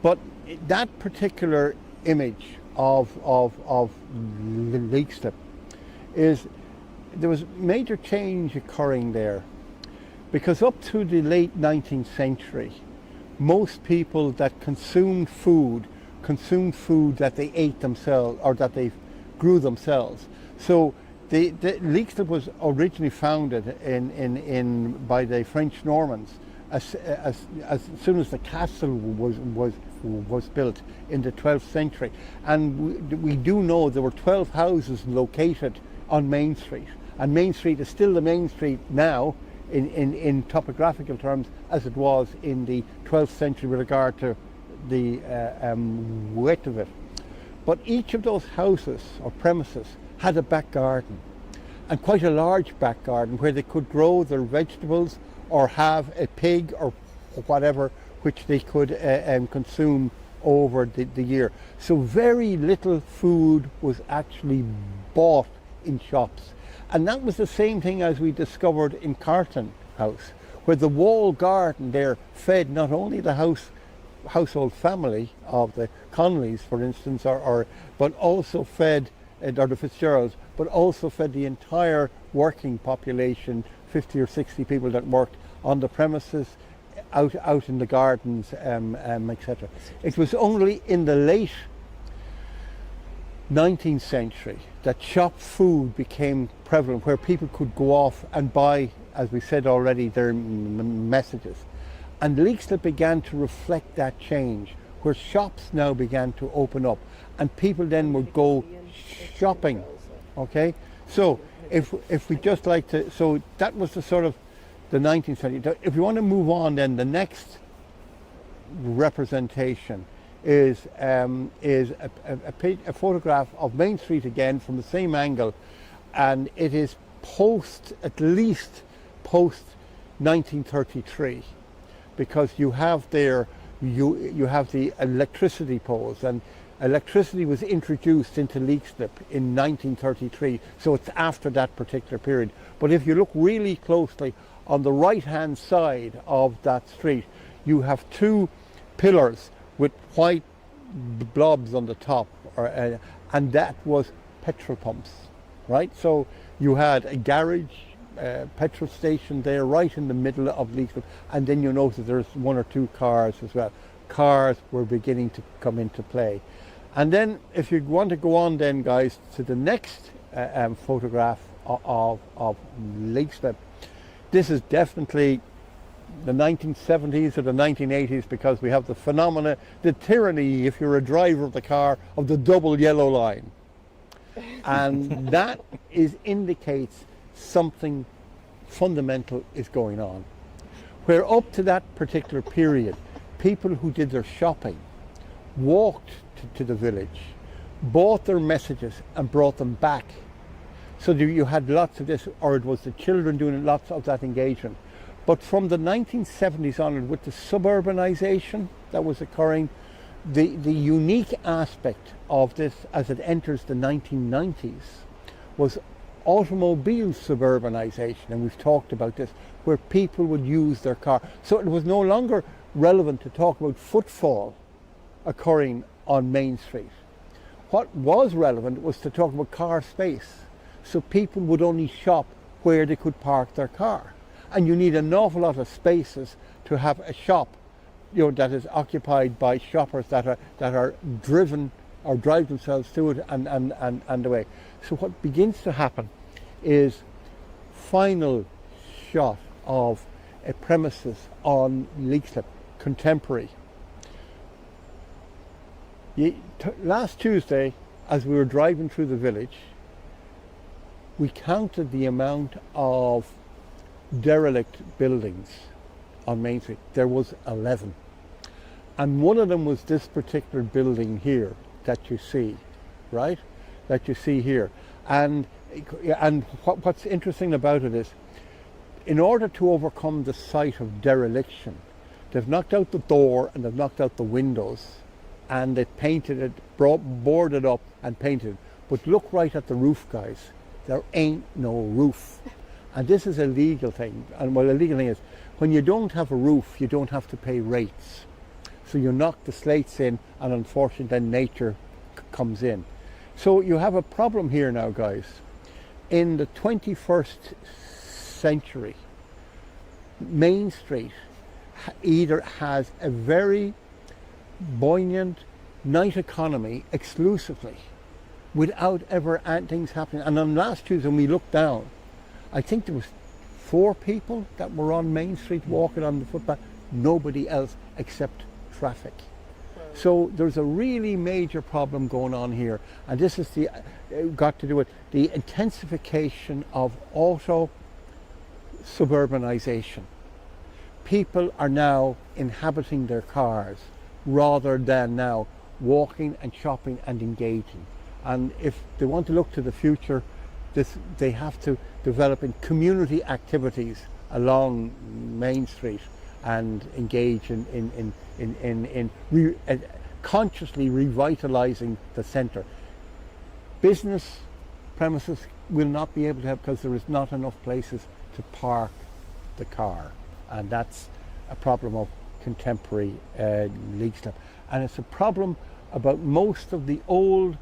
But that particular image of Leixlip is, there was major change occurring there, because up to the late 19th century, most people that consumed food that they ate themselves or that they grew themselves. So the Leixlip was originally founded by the French Normans as soon as the castle was built in the 12th century. And we do know there were 12 houses located on Main Street, and Main Street is still the Main Street now in topographical terms as it was in the 12th century with regard to the width of it. But each of those houses or premises had a back garden, and quite a large back garden where they could grow their vegetables or have a pig or whatever which they could consume over the year. So very little food was actually bought in shops. And that was the same thing as we discovered in Carton House, where the wall garden there fed not only the household family of the Connollys, for instance, but also fed, or the Fitzgeralds, but also fed the entire working population, 50 or 60 people that worked on the premises, out in the gardens, etc. It was only in the late 19th century that shop food became prevalent, where people could go off and buy, as we said already, their messages. And Leixlip began to reflect that change, where shops now began to open up and people then would go shopping. Okay, so if we just like to, so that was the sort of the 19th century. If we want to move on, then the next representation is a photograph of Main Street again from the same angle, and it is at least post 1933, because you have there you have the electricity poles, and electricity was introduced into Leixlip in 1933, so it's after that particular period. But if you look really closely on the right-hand side of that street, you have two pillars with white blobs on the top, and that was petrol pumps, right? So you had a garage, petrol station there right in the middle of Leixlip, and then you notice there's one or two cars as well. Cars were beginning to come into play. And then if you want to go on then, guys, to the next photograph of Leixlip, this is definitely the 1970s or the 1980s, because we have the phenomena, the tyranny, if you're a driver of the car, of the double yellow line. And that indicates something fundamental is going on. Where up to that particular period, people who did their shopping walked to the village, bought their messages and brought them back. So you had lots of this, or it was the children doing lots of that engagement. But from the 1970s onward, with the suburbanization that was occurring, the unique aspect of this as it enters the 1990s was automobile suburbanization, and we've talked about this, where people would use their car. So it was no longer relevant to talk about footfall occurring on Main Street. What was relevant was to talk about car space. So people would only shop where they could park their car. And you need an awful lot of spaces to have a shop, that is occupied by shoppers that are driven or drive themselves to it and away. So what begins to happen is final shot of a premises on Leixlip, contemporary. Last Tuesday, as we were driving through the village, we counted the amount of derelict buildings on Main Street. There was 11. And one of them was this particular building here that you see, right? That you see here. And what's interesting about it is, in order to overcome the site of dereliction, they've knocked out the door and they've knocked out the windows, and they've painted it, boarded up and painted it. But look right at the roof, guys. There ain't no roof. And this is a legal thing. And what a legal thing is, when you don't have a roof, you don't have to pay rates. So you knock the slates in, and unfortunately then nature comes in. So you have a problem here now, guys. In the 21st century, Main Street either has a very buoyant night economy exclusively, without ever things happening. And on last Tuesday, when we looked down, I think there was 4 people that were on Main Street walking on the footpath, nobody else except traffic. So there's a really major problem going on here, and this is got to do with the intensification of auto suburbanization. People are now inhabiting their cars rather than now walking and shopping and engaging. And if they want to look to the future, they have to develop in community activities along Main Street and engage in consciously revitalizing the centre. Business premises will not be able to have, because there is not enough places to park the car, and that's a problem of contemporary Leixlip. And it's a problem about most of the old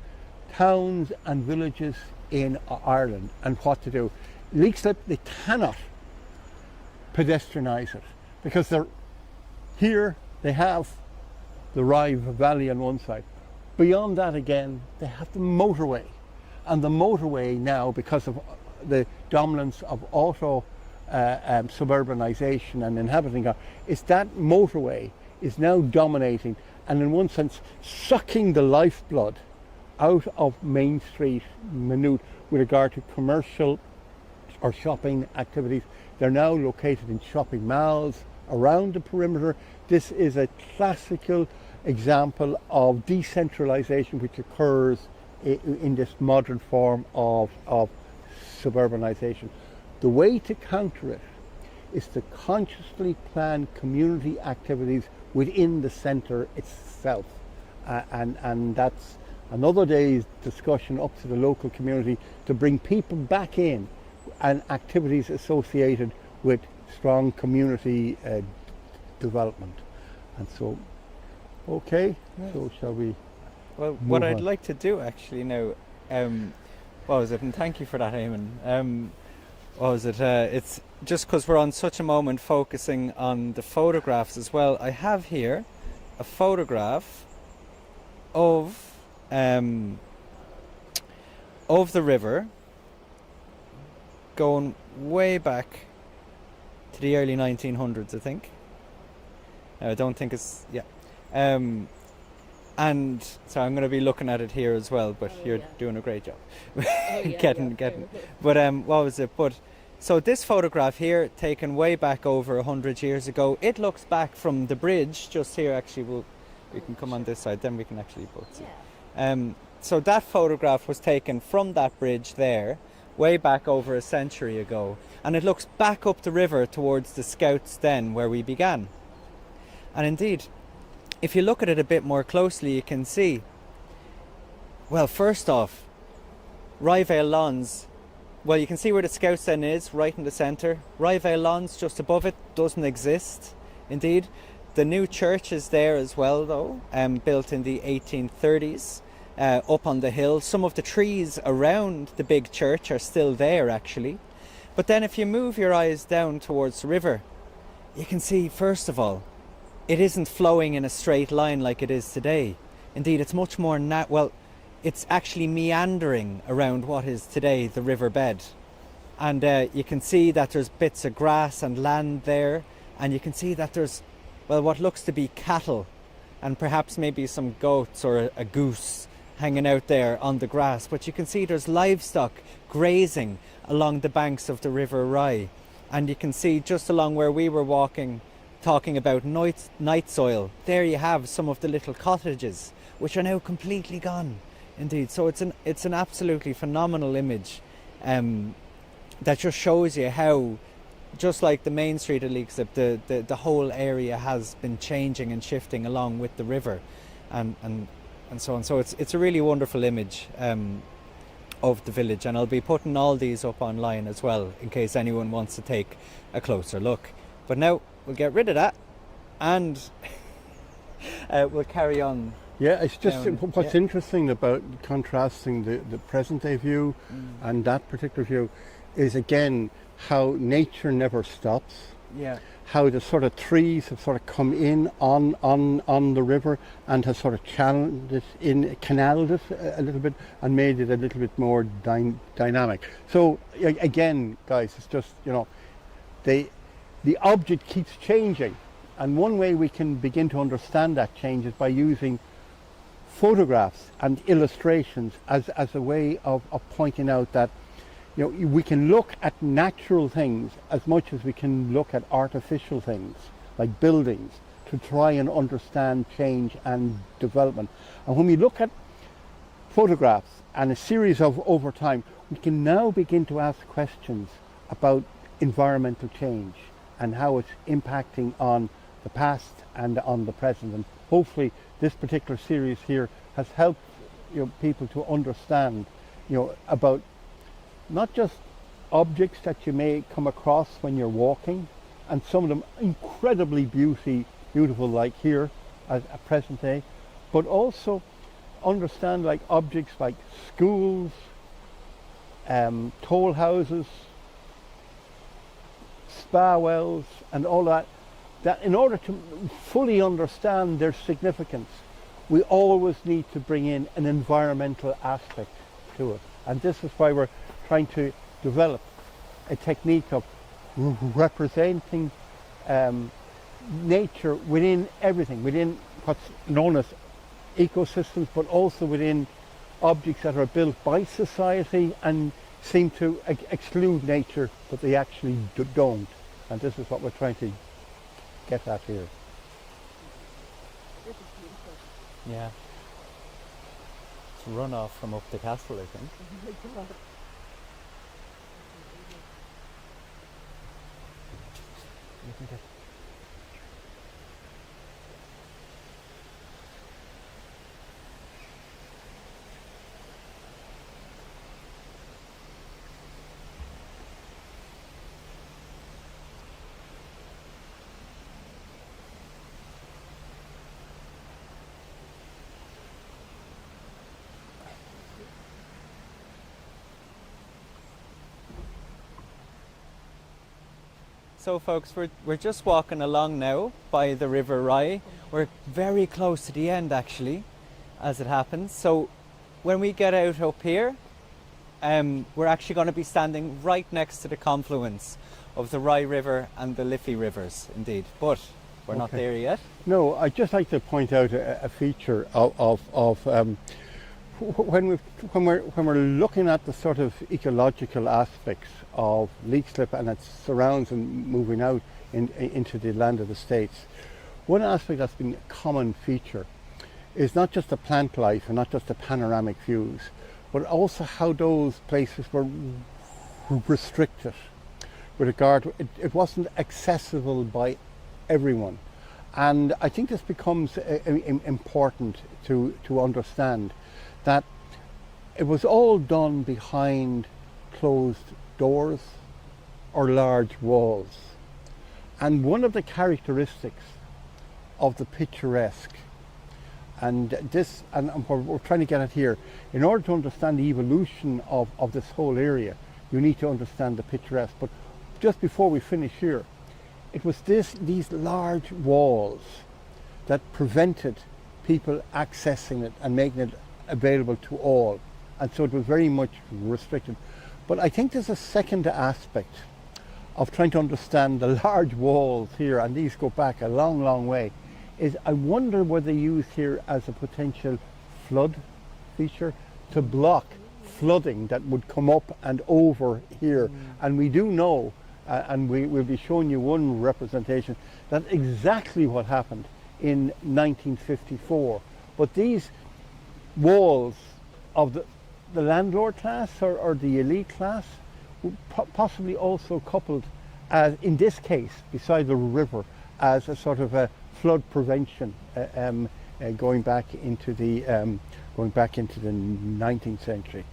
towns and villages in Ireland, and what to do. Leixlip, they cannot pedestrianise it, because here they have the Rye Valley on one side. Beyond that again, they have the motorway. And the motorway now, because of the dominance of auto suburbanization and inhabiting, is that motorway is now dominating, and in one sense sucking the lifeblood out of Main Street Minute with regard to commercial or shopping activities. They're now located in shopping malls around the perimeter. This is a classical example of decentralization which occurs in this modern form of suburbanization. The way to counter it is to consciously plan community activities within the centre itself, and that's another day's discussion up to the local community to bring people back in, and activities associated with strong community development. And so, okay, so shall we? Well, what I'd on. like to do actually now, what was it? And thank you for that, Eamon. What was it? It's just because we're on such a moment focusing on the photographs as well. I have here a photograph of the river going way back to the early 1900s, I think. I don't think it's, yeah. And so I'm going to be looking at it here as well, but you're doing a great job. getting. But what was it? But so this photograph here, taken way back over 100 years ago, it looks back from the bridge just here. Actually, we can come on this side, then we can actually both see. So that photograph was taken from that bridge there, way back over a century ago, and it looks back up the river towards the Scouts Den where we began. And indeed, if you look at it a bit more closely, you can see, well, first off, Ryvale Lawns, well, you can see where the Scouts Den is, right in the centre. Ryvale Lawns, just above it, doesn't exist, indeed. The new church is there as well, though, built in the 1830s, up on the hill. Some of the trees around the big church are still there, actually. But then if you move your eyes down towards the river, you can see, first of all, it isn't flowing in a straight line like it is today. Indeed, it's much more, it's actually meandering around what is today the riverbed. And you can see that there's bits of grass and land there, and you can see that there's, well, what looks to be cattle and perhaps maybe some goats or a goose hanging out there on the grass. But you can see there's livestock grazing along the banks of the River Rye. And you can see just along where we were walking, talking about night soil, there you have some of the little cottages which are now completely gone, indeed. So it's an absolutely phenomenal image that just shows you how, just like the main street of Leixlip, the whole area has been changing and shifting along with the river and so on. So it's a really wonderful image of the village, and I'll be putting all these up online as well in case anyone wants to take a closer look. But now we'll get rid of that and we'll carry on. Yeah, it's just what's interesting about contrasting the present day view and that particular view is, again, how nature never stops. Yeah. How the sort of trees have sort of come in on the river and has sort of canaled it a little bit and made it a little bit more dynamic. So again, guys, it's just, the object keeps changing, and one way we can begin to understand that change is by using photographs and illustrations as a way of pointing out that we can look at natural things as much as we can look at artificial things like buildings to try and understand change and development. And when we look at photographs and a series of over time, we can now begin to ask questions about environmental change and how it's impacting on the past and on the present. And hopefully this particular series here has helped people to understand about not just objects that you may come across when you're walking, and some of them incredibly beautiful like here at present day, but also understand like objects like schools, toll houses, spa wells and all that in order to fully understand their significance, we always need to bring in an environmental aspect to it. And this is why we're trying to develop a technique of representing nature within everything, within what's known as ecosystems, but also within objects that are built by society and seem to exclude nature, but they actually don't. And this is what we're trying to get at here. This is beautiful. Yeah. It's runoff from up the castle, I think. Oh my God. Isn't it? So folks, we're just walking along now by the River Rye. We're very close to the end actually, as it happens. So when we get out up here, we're actually going to be standing right next to the confluence of the Rye River and the Liffey rivers, indeed. But we're not there yet. No, I'd just like to point out a feature of when we're looking at the sort of ecological aspects of Leixlip and its surrounds and moving out into the land of the States. One aspect that's been a common feature is not just the plant life and not just the panoramic views, but also how those places were restricted with regard to it wasn't accessible by everyone. And I think this becomes important to understand that it was all done behind closed doors or large walls. And one of the characteristics of the picturesque, and this, and we're trying to get at here, in order to understand the evolution of this whole area, you need to understand the picturesque. But just before we finish here, it was these large walls that prevented people accessing it and making it available to all. And so it was very much restricted. But I think there's a second aspect of trying to understand the large walls here, and these go back a long, long way, is I wonder were they used here as a potential flood feature to block flooding that would come up and over here. And we do know, and we'll be showing you one representation, that's exactly what happened in 1954. But these walls of the landlord class or the elite class were possibly also coupled, as in this case, beside the river, as a sort of a flood prevention going back into the 19th century.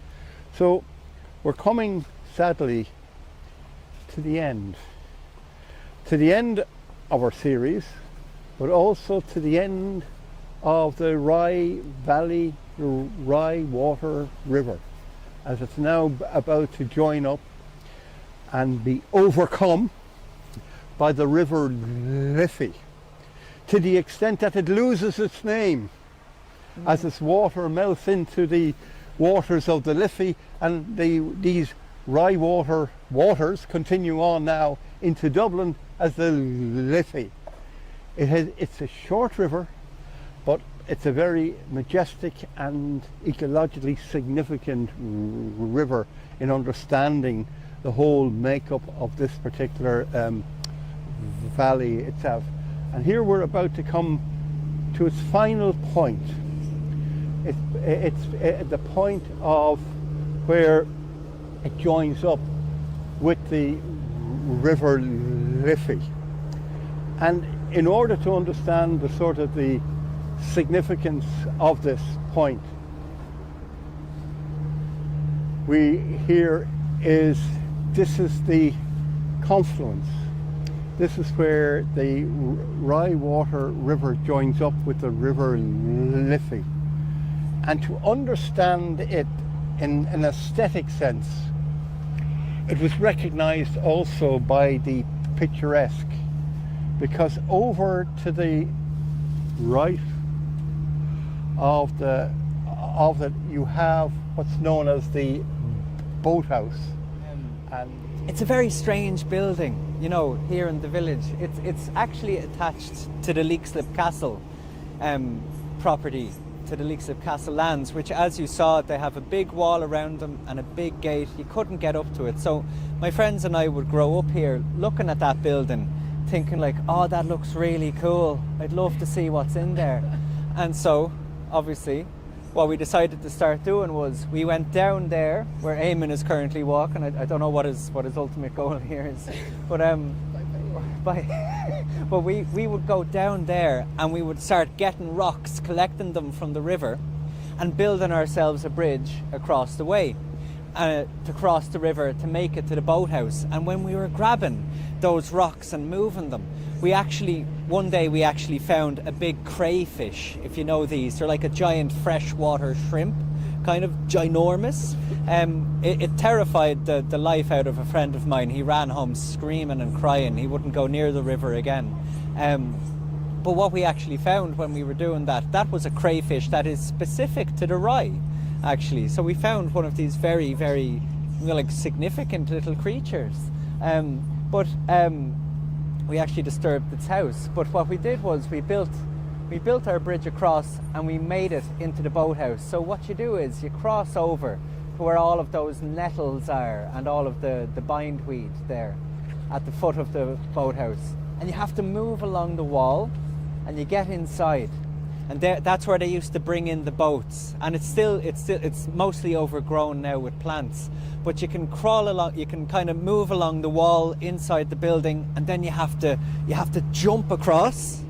So we're coming sadly to the end of our series, but also to the end of the Rye Valley, the Rye Water River, as it's now about to join up and be overcome by the River Liffey, to the extent that it loses its name as its water melts into the waters of the Liffey, and these Rye waters continue on now into Dublin as the Liffey. It's a short river, but it's a very majestic and ecologically significant river in understanding the whole makeup of this particular valley itself. And here we're about to come to its final point. It's the point of where it joins up with the River Liffey. And in order to understand the sort of the significance of this point, this is the confluence. This is where the Rye Water River joins up with the River Liffey. And to understand it in an aesthetic sense, it was recognized also by the picturesque, because over to the right of it you have what's known as the boathouse. And it's a very strange building, you know, here in the village. It's actually attached to the Leixlip Castle property, to the Leixlip Castle lands, which, as you saw, they have a big wall around them and a big gate. You couldn't get up to it. So my friends and I would grow up here looking at that building, thinking like, oh, that looks really cool. I'd love to see what's in there. And so, obviously, what we decided to start doing was we went down there where Eamonn is currently walking. I don't know what his ultimate goal here is, but but we would go down there and we would start getting rocks, collecting them from the river, and building ourselves a bridge across the way to cross the river to make it to the boathouse. And when we were grabbing those rocks and moving them, one day we actually found a big crayfish, if you know these. They're like a giant freshwater shrimp. kind of ginormous. It terrified the life out of a friend of mine. He ran home screaming and crying. He wouldn't go near the river again. But what we actually found when we were doing that was a crayfish that is specific to the Rye, actually. So we found one of these very, very significant little creatures. But we actually disturbed its house. But what we did was we built our bridge across and we made it into the boathouse. So what you do is you cross over to where all of those nettles are and all of the bindweed there at the foot of the boathouse. And you have to move along the wall and you get inside. And that's where they used to bring in the boats. And it's mostly overgrown now with plants. But you can crawl along, you can kind of move along the wall inside the building, and then you have to jump across,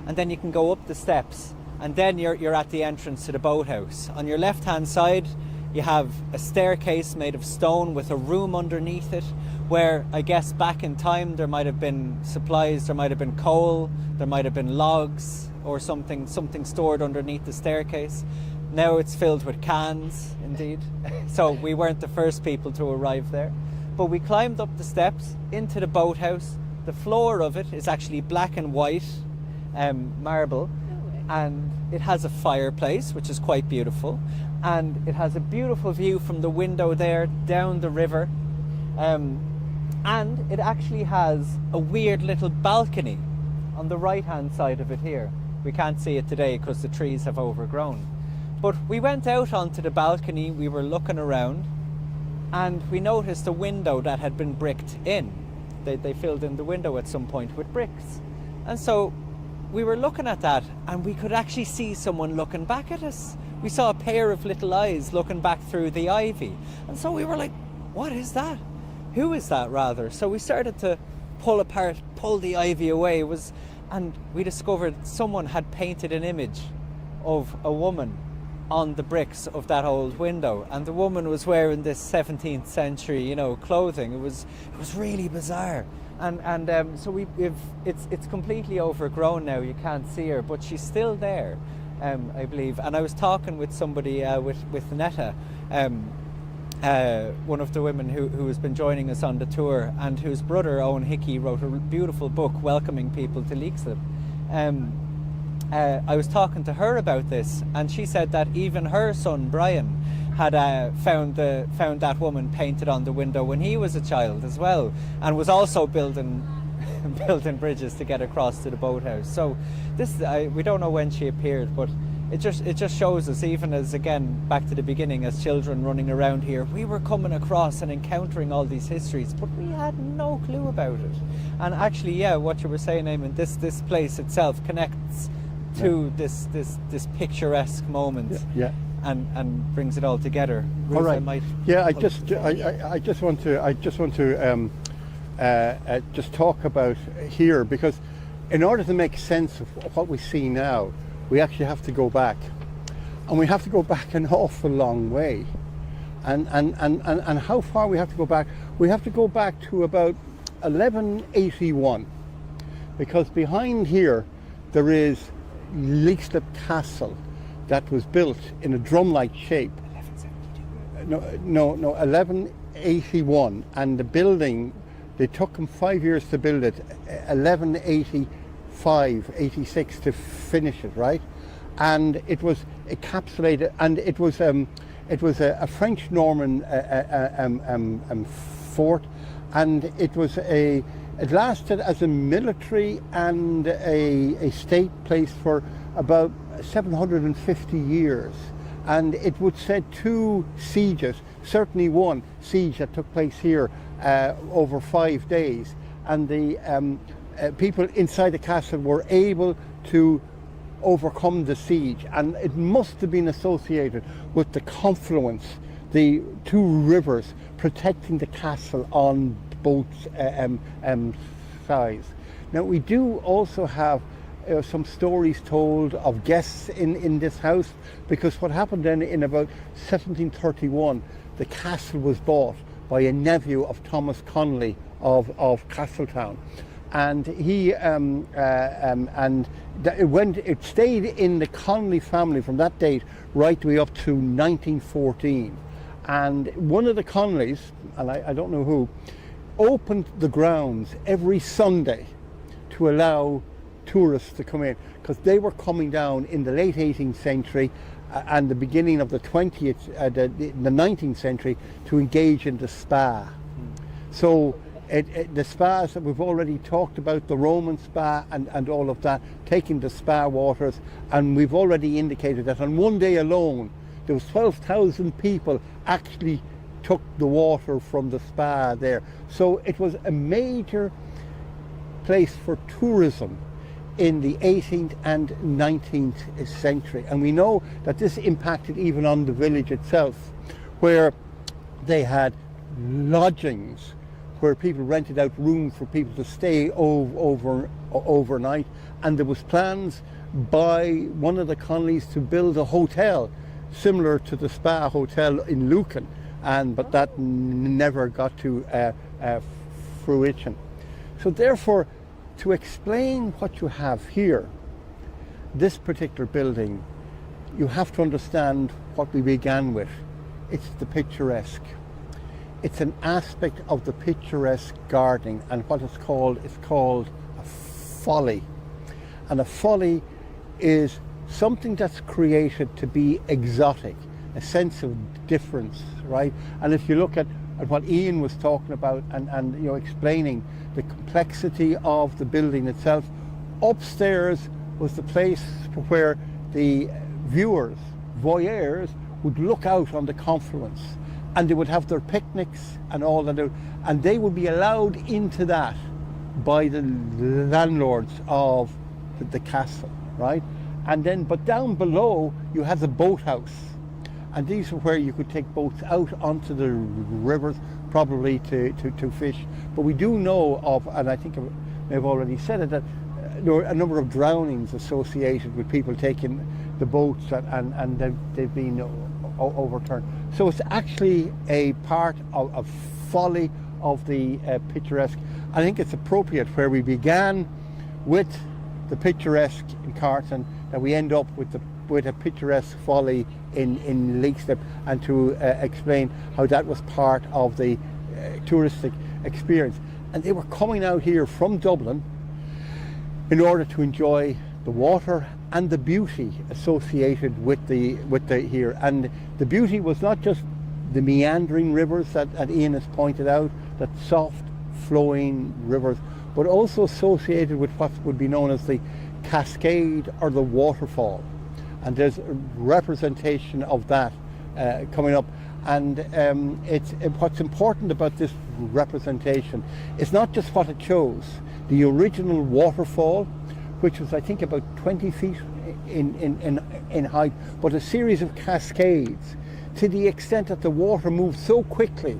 and then you can go up the steps, and then you're at the entrance to the boathouse. On your left hand side you have a staircase made of stone with a room underneath it, where I guess back in time there might have been supplies, there might have been coal, there might have been logs or something stored underneath the staircase. Now it's filled with cans, indeed. So we weren't the first people to arrive there. But we climbed up the steps into the boathouse. The floor of it is actually black and white marble. And it has a fireplace, which is quite beautiful. And it has a beautiful view from the window there down the river. And it actually has a weird little balcony on the right-hand side of it here. We can't see it today because the trees have overgrown. But we went out onto the balcony, we were looking around, and we noticed a window that had been bricked in. They filled in the window at some point with bricks. And so we were looking at that, and we could actually see someone looking back at us. We saw a pair of little eyes looking back through the ivy. And so we were like, what is that? Who is that, rather? So we started to pull the ivy away, and we discovered someone had painted an image of a woman on the bricks of that old window, and the woman was wearing this 17th century, clothing. It was really bizarre, and so it's completely overgrown now. You can't see her, but she's still there, I believe. And I was talking with somebody with Netta, one of the women who has been joining us on the tour, and whose brother Owen Hickey wrote a beautiful book welcoming people to Leixlip. I was talking to her about this, and she said that even her son Brian had found that woman painted on the window when he was a child as well, and was also building bridges to get across to the boathouse. So we don't know when she appeared, but it just shows us, even as, again, back to the beginning, as children running around here, we were coming across and encountering all these histories, but we had no clue about it. And actually, yeah, what you were saying, Eamonn, this place itself connects to this picturesque moment, and brings it all together. Ruth, all right. I just want to just talk about here, because in order to make sense of what we see now, we actually have to go back, and we have to go back an awful long way. And how far we have to go back? We have to go back to about 1181, because behind here there is Leixlip Castle that was built in a drum-like shape. 1181, and the building, they took them 5 years to build it, 86 to finish it, right? And it was encapsulated, and it was a French Norman fort, and it lasted as a military and a state place for about 750 years, and it would set 2 sieges, certainly one siege that took place here over 5 days, and the people inside the castle were able to overcome the siege, and it must have been associated with the confluence, the 2 rivers protecting the castle on both sides. Now, we do also have some stories told of guests in this house, because what happened then in about 1731, the castle was bought by a nephew of Thomas Connolly of Castletown. and he it stayed in the Connolly family from that date right the way up to 1914. And one of the Connollys, and I don't know who, opened the grounds every Sunday to allow tourists to come in, because they were coming down in the late 18th century and the beginning of the 19th century to engage in the spa. So the spas that we've already talked about, the Roman spa and all of that, taking the spa waters, and we've already indicated that on one day alone there was 12,000 people actually took the water from the spa there. So it was a major place for tourism in the 18th and 19th century. And we know that this impacted even on the village itself, where they had lodgings, where people rented out rooms for people to stay overnight. And there was plans by one of the Connollys to build a hotel similar to the Spa Hotel in Lucan, but that never got to fruition. So therefore, to explain what you have here, this particular building, you have to understand what we began with. It's the picturesque. It's an aspect of the picturesque gardening, and what it's called a folly. And a folly is something that's created to be exotic, a sense of difference, right? And if you look at what Ian was talking about and you know, explaining the complexity of the building itself, upstairs was the place where the viewers, voyeurs, would look out on the confluence, and they would have their picnics and all that, and they would be allowed into that by the landlords of the castle, right? And then, but down below you have the boathouse, and these are where you could take boats out onto the rivers, probably to fish. But we do know of, and I think I may have already said it, that there were a number of drownings associated with people taking the boats, and they've been overturned. So it's actually a part of folly of the picturesque. I think it's appropriate where we began with the picturesque in Carton, that we end up with a picturesque folly in Leixlip, and to explain how that was part of the touristic experience. And they were coming out here from Dublin in order to enjoy the water and the beauty associated with the here. And the beauty was not just the meandering rivers that Ian has pointed out, that soft flowing rivers, but also associated with what would be known as the cascade or the waterfall. And there's a representation of that coming up. And what's important about this representation is not just what it shows. The original waterfall, which was I think about 20 feet in height, but a series of cascades, to the extent that the water moved so quickly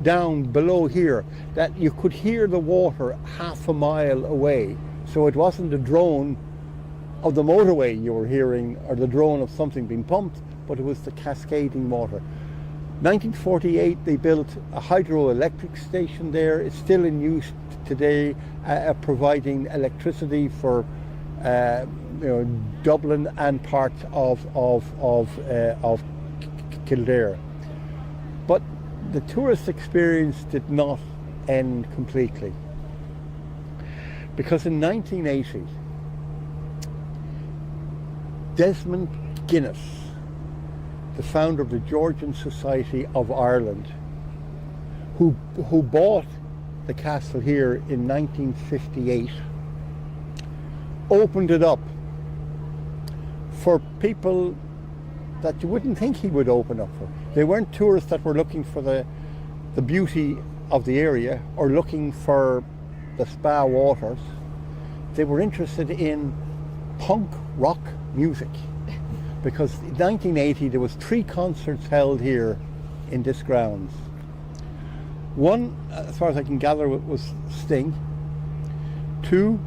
down below here that you could hear the water half a mile away. So it wasn't the drone of the motorway you were hearing, or the drone of something being pumped, but it was the cascading water. 1948 they built a hydroelectric station there. It's still in use today, providing electricity for Dublin and parts of Kildare. But the tourist experience did not end completely, because in 1980 Desmond Guinness, the founder of the Georgian Society of Ireland, who bought the castle here in 1958, opened it up for people that you wouldn't think he would open up for. They weren't tourists that were looking for the beauty of the area or looking for the spa waters. They were interested in punk rock music, because in 1980 there was 3 concerts held here in this grounds. One, as far as I can gather, was Sting. 2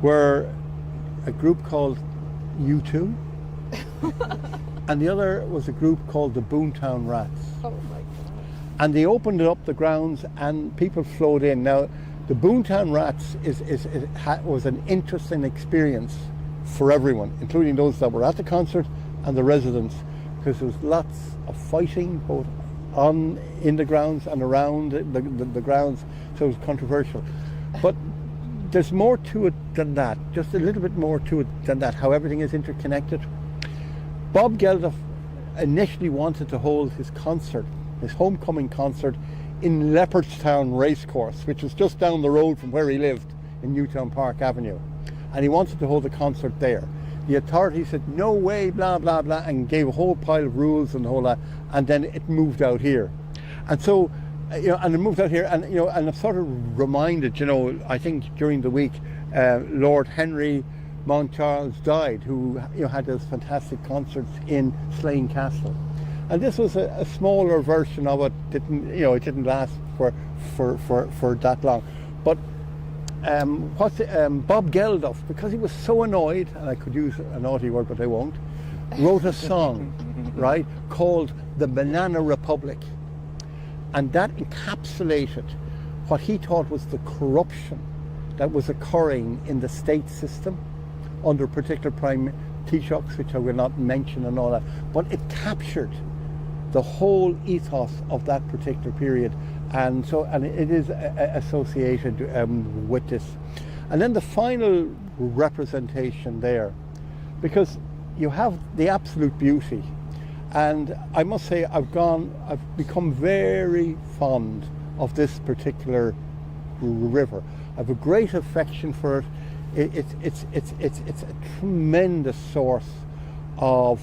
were a group called U2, and the other was a group called the Boomtown Rats. Oh my God. And they opened up the grounds and people flowed in. Now, The Boomtown Rats was an interesting experience for everyone, including those that were at the concert and the residents, because there was lots of fighting both in the grounds and around the grounds, so it was controversial. But there's more to it than that, just a little bit more to it than that, how everything is interconnected. Bob Geldof initially wanted to hold his concert, his homecoming concert, in Leopardstown Racecourse, which was just down the road from where he lived in Newtown Park Avenue. And he wanted to hold the concert there. The authorities said, no way, blah, blah, blah, and gave a whole pile of rules and the whole lot, and then it moved out here. And so, and it moved out here, and, and I'm sort of reminded, I think during the week, Lord Henry Mount Charles died, who had those fantastic concerts in Slane Castle. And this was a smaller version of it. It didn't last for that long. But Bob Geldof, because he was so annoyed, and I could use a naughty word but I won't, wrote a song, right, called The Banana Republic. And that encapsulated what he thought was the corruption that was occurring in the state system under particular prime Taoiseachs, which I will not mention and all that. But it captured the whole ethos of that particular period, and it is associated with this. And then the final representation there, because you have the absolute beauty, and I must say I've become very fond of this particular river. I have a great affection for it. It's a tremendous source of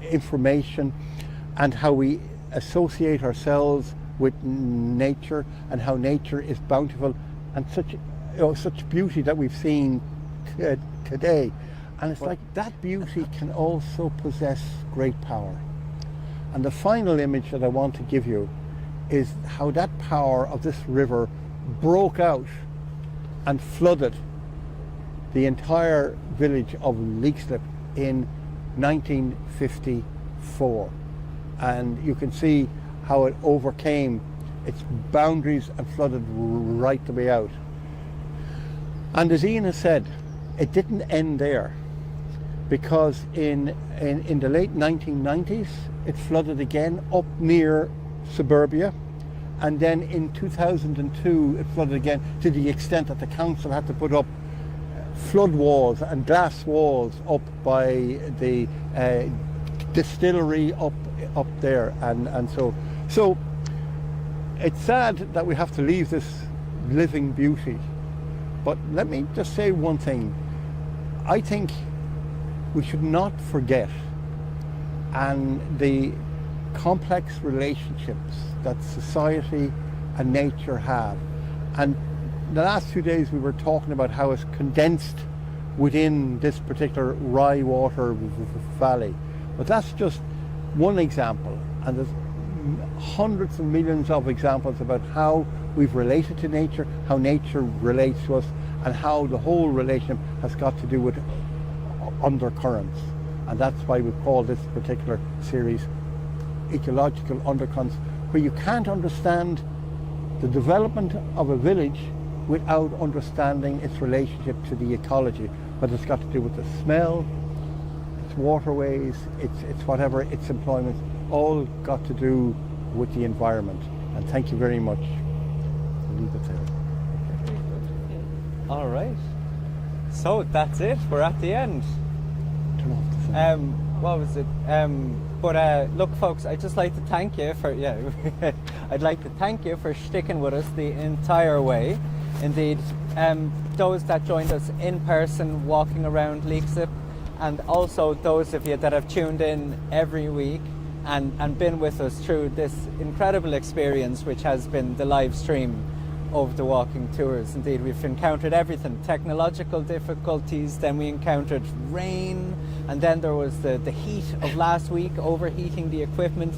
information, and how we associate ourselves with nature, and how nature is bountiful, and such beauty that we've seen today. And it's like that beauty can also possess great power. And the final image that I want to give you is how that power of this river broke out and flooded the entire village of Leixlip in 1954. And you can see how it overcame its boundaries and flooded right the way out. And as Ian has said, it didn't end there, because in the late 1990s it flooded again up near suburbia, and then in 2002 it flooded again, to the extent that the council had to put up flood walls and glass walls up by the distillery up there, and so it's sad that we have to leave this living beauty. But let me just say one thing. I think we should not forget and the complex relationships that society and nature have. And the last few days we were talking about how it's condensed within this particular Rye Water Valley. But that's just one example, and there's hundreds and millions of examples about how we've related to nature, how nature relates to us, and how the whole relationship has got to do with undercurrents. And that's why we call this particular series Ecological Undercurrents, where you can't understand the development of a village without understanding its relationship to the ecology, whether it's got to do with the smell, its waterways, its whatever, its employment, all got to do with the environment. And thank you very much. I'll leave it there. All right. So that's it. We're at the end. Turn off the sound. What was it? Look, folks, I'd just like to thank you for I'd like to thank you for sticking with us the entire way. Indeed, those that joined us in person, walking around Leixlip, and also those of you that have tuned in every week and been with us through this incredible experience, which has been the live stream of the walking tours. Indeed, we've encountered everything: technological difficulties, then we encountered rain, and then there was the heat of last week, overheating the equipment.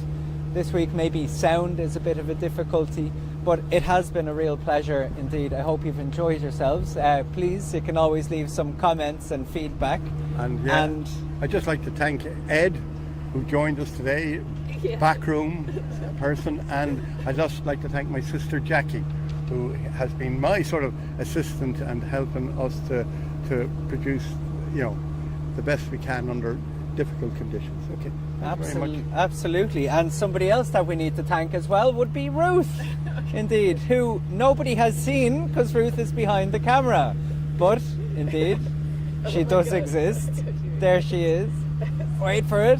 This week maybe sound is a bit of a difficulty, but it has been a real pleasure indeed. I hope you've enjoyed yourselves. Please, you can always leave some comments and feedback. And I'd just like to thank Ed, who joined us today, backroom person, and I'd just like to thank my sister Jackie, who has been my sort of assistant and helping us to produce, the best we can under difficult conditions. Okay, thank you very much. Absolutely. And somebody else that we need to thank as well would be Ruth, indeed, who nobody has seen because Ruth is behind the camera. But indeed, she does exist. There she is. Wait for it.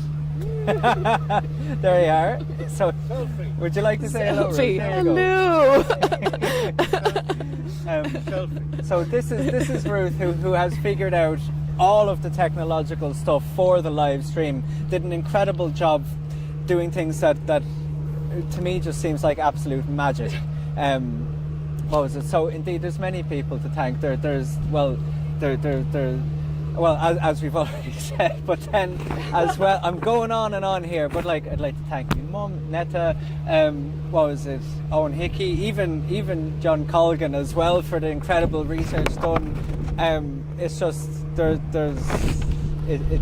There you are. So, would you like to say hello, Ruth? There you go. So this is Ruth who has figured out all of the technological stuff for the live stream. Did an incredible job doing things that to me just seems like absolute magic. What was it? So indeed, there's many people to thank. As we've already said, but then as well, I'm going on and on here, but I'd like to thank my mum, Netta, Owen Hickey, even John Colgan as well for the incredible research done. It's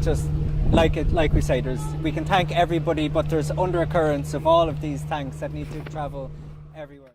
just like we say, we can thank everybody, but there's undercurrents of all of these thanks that need to travel everywhere.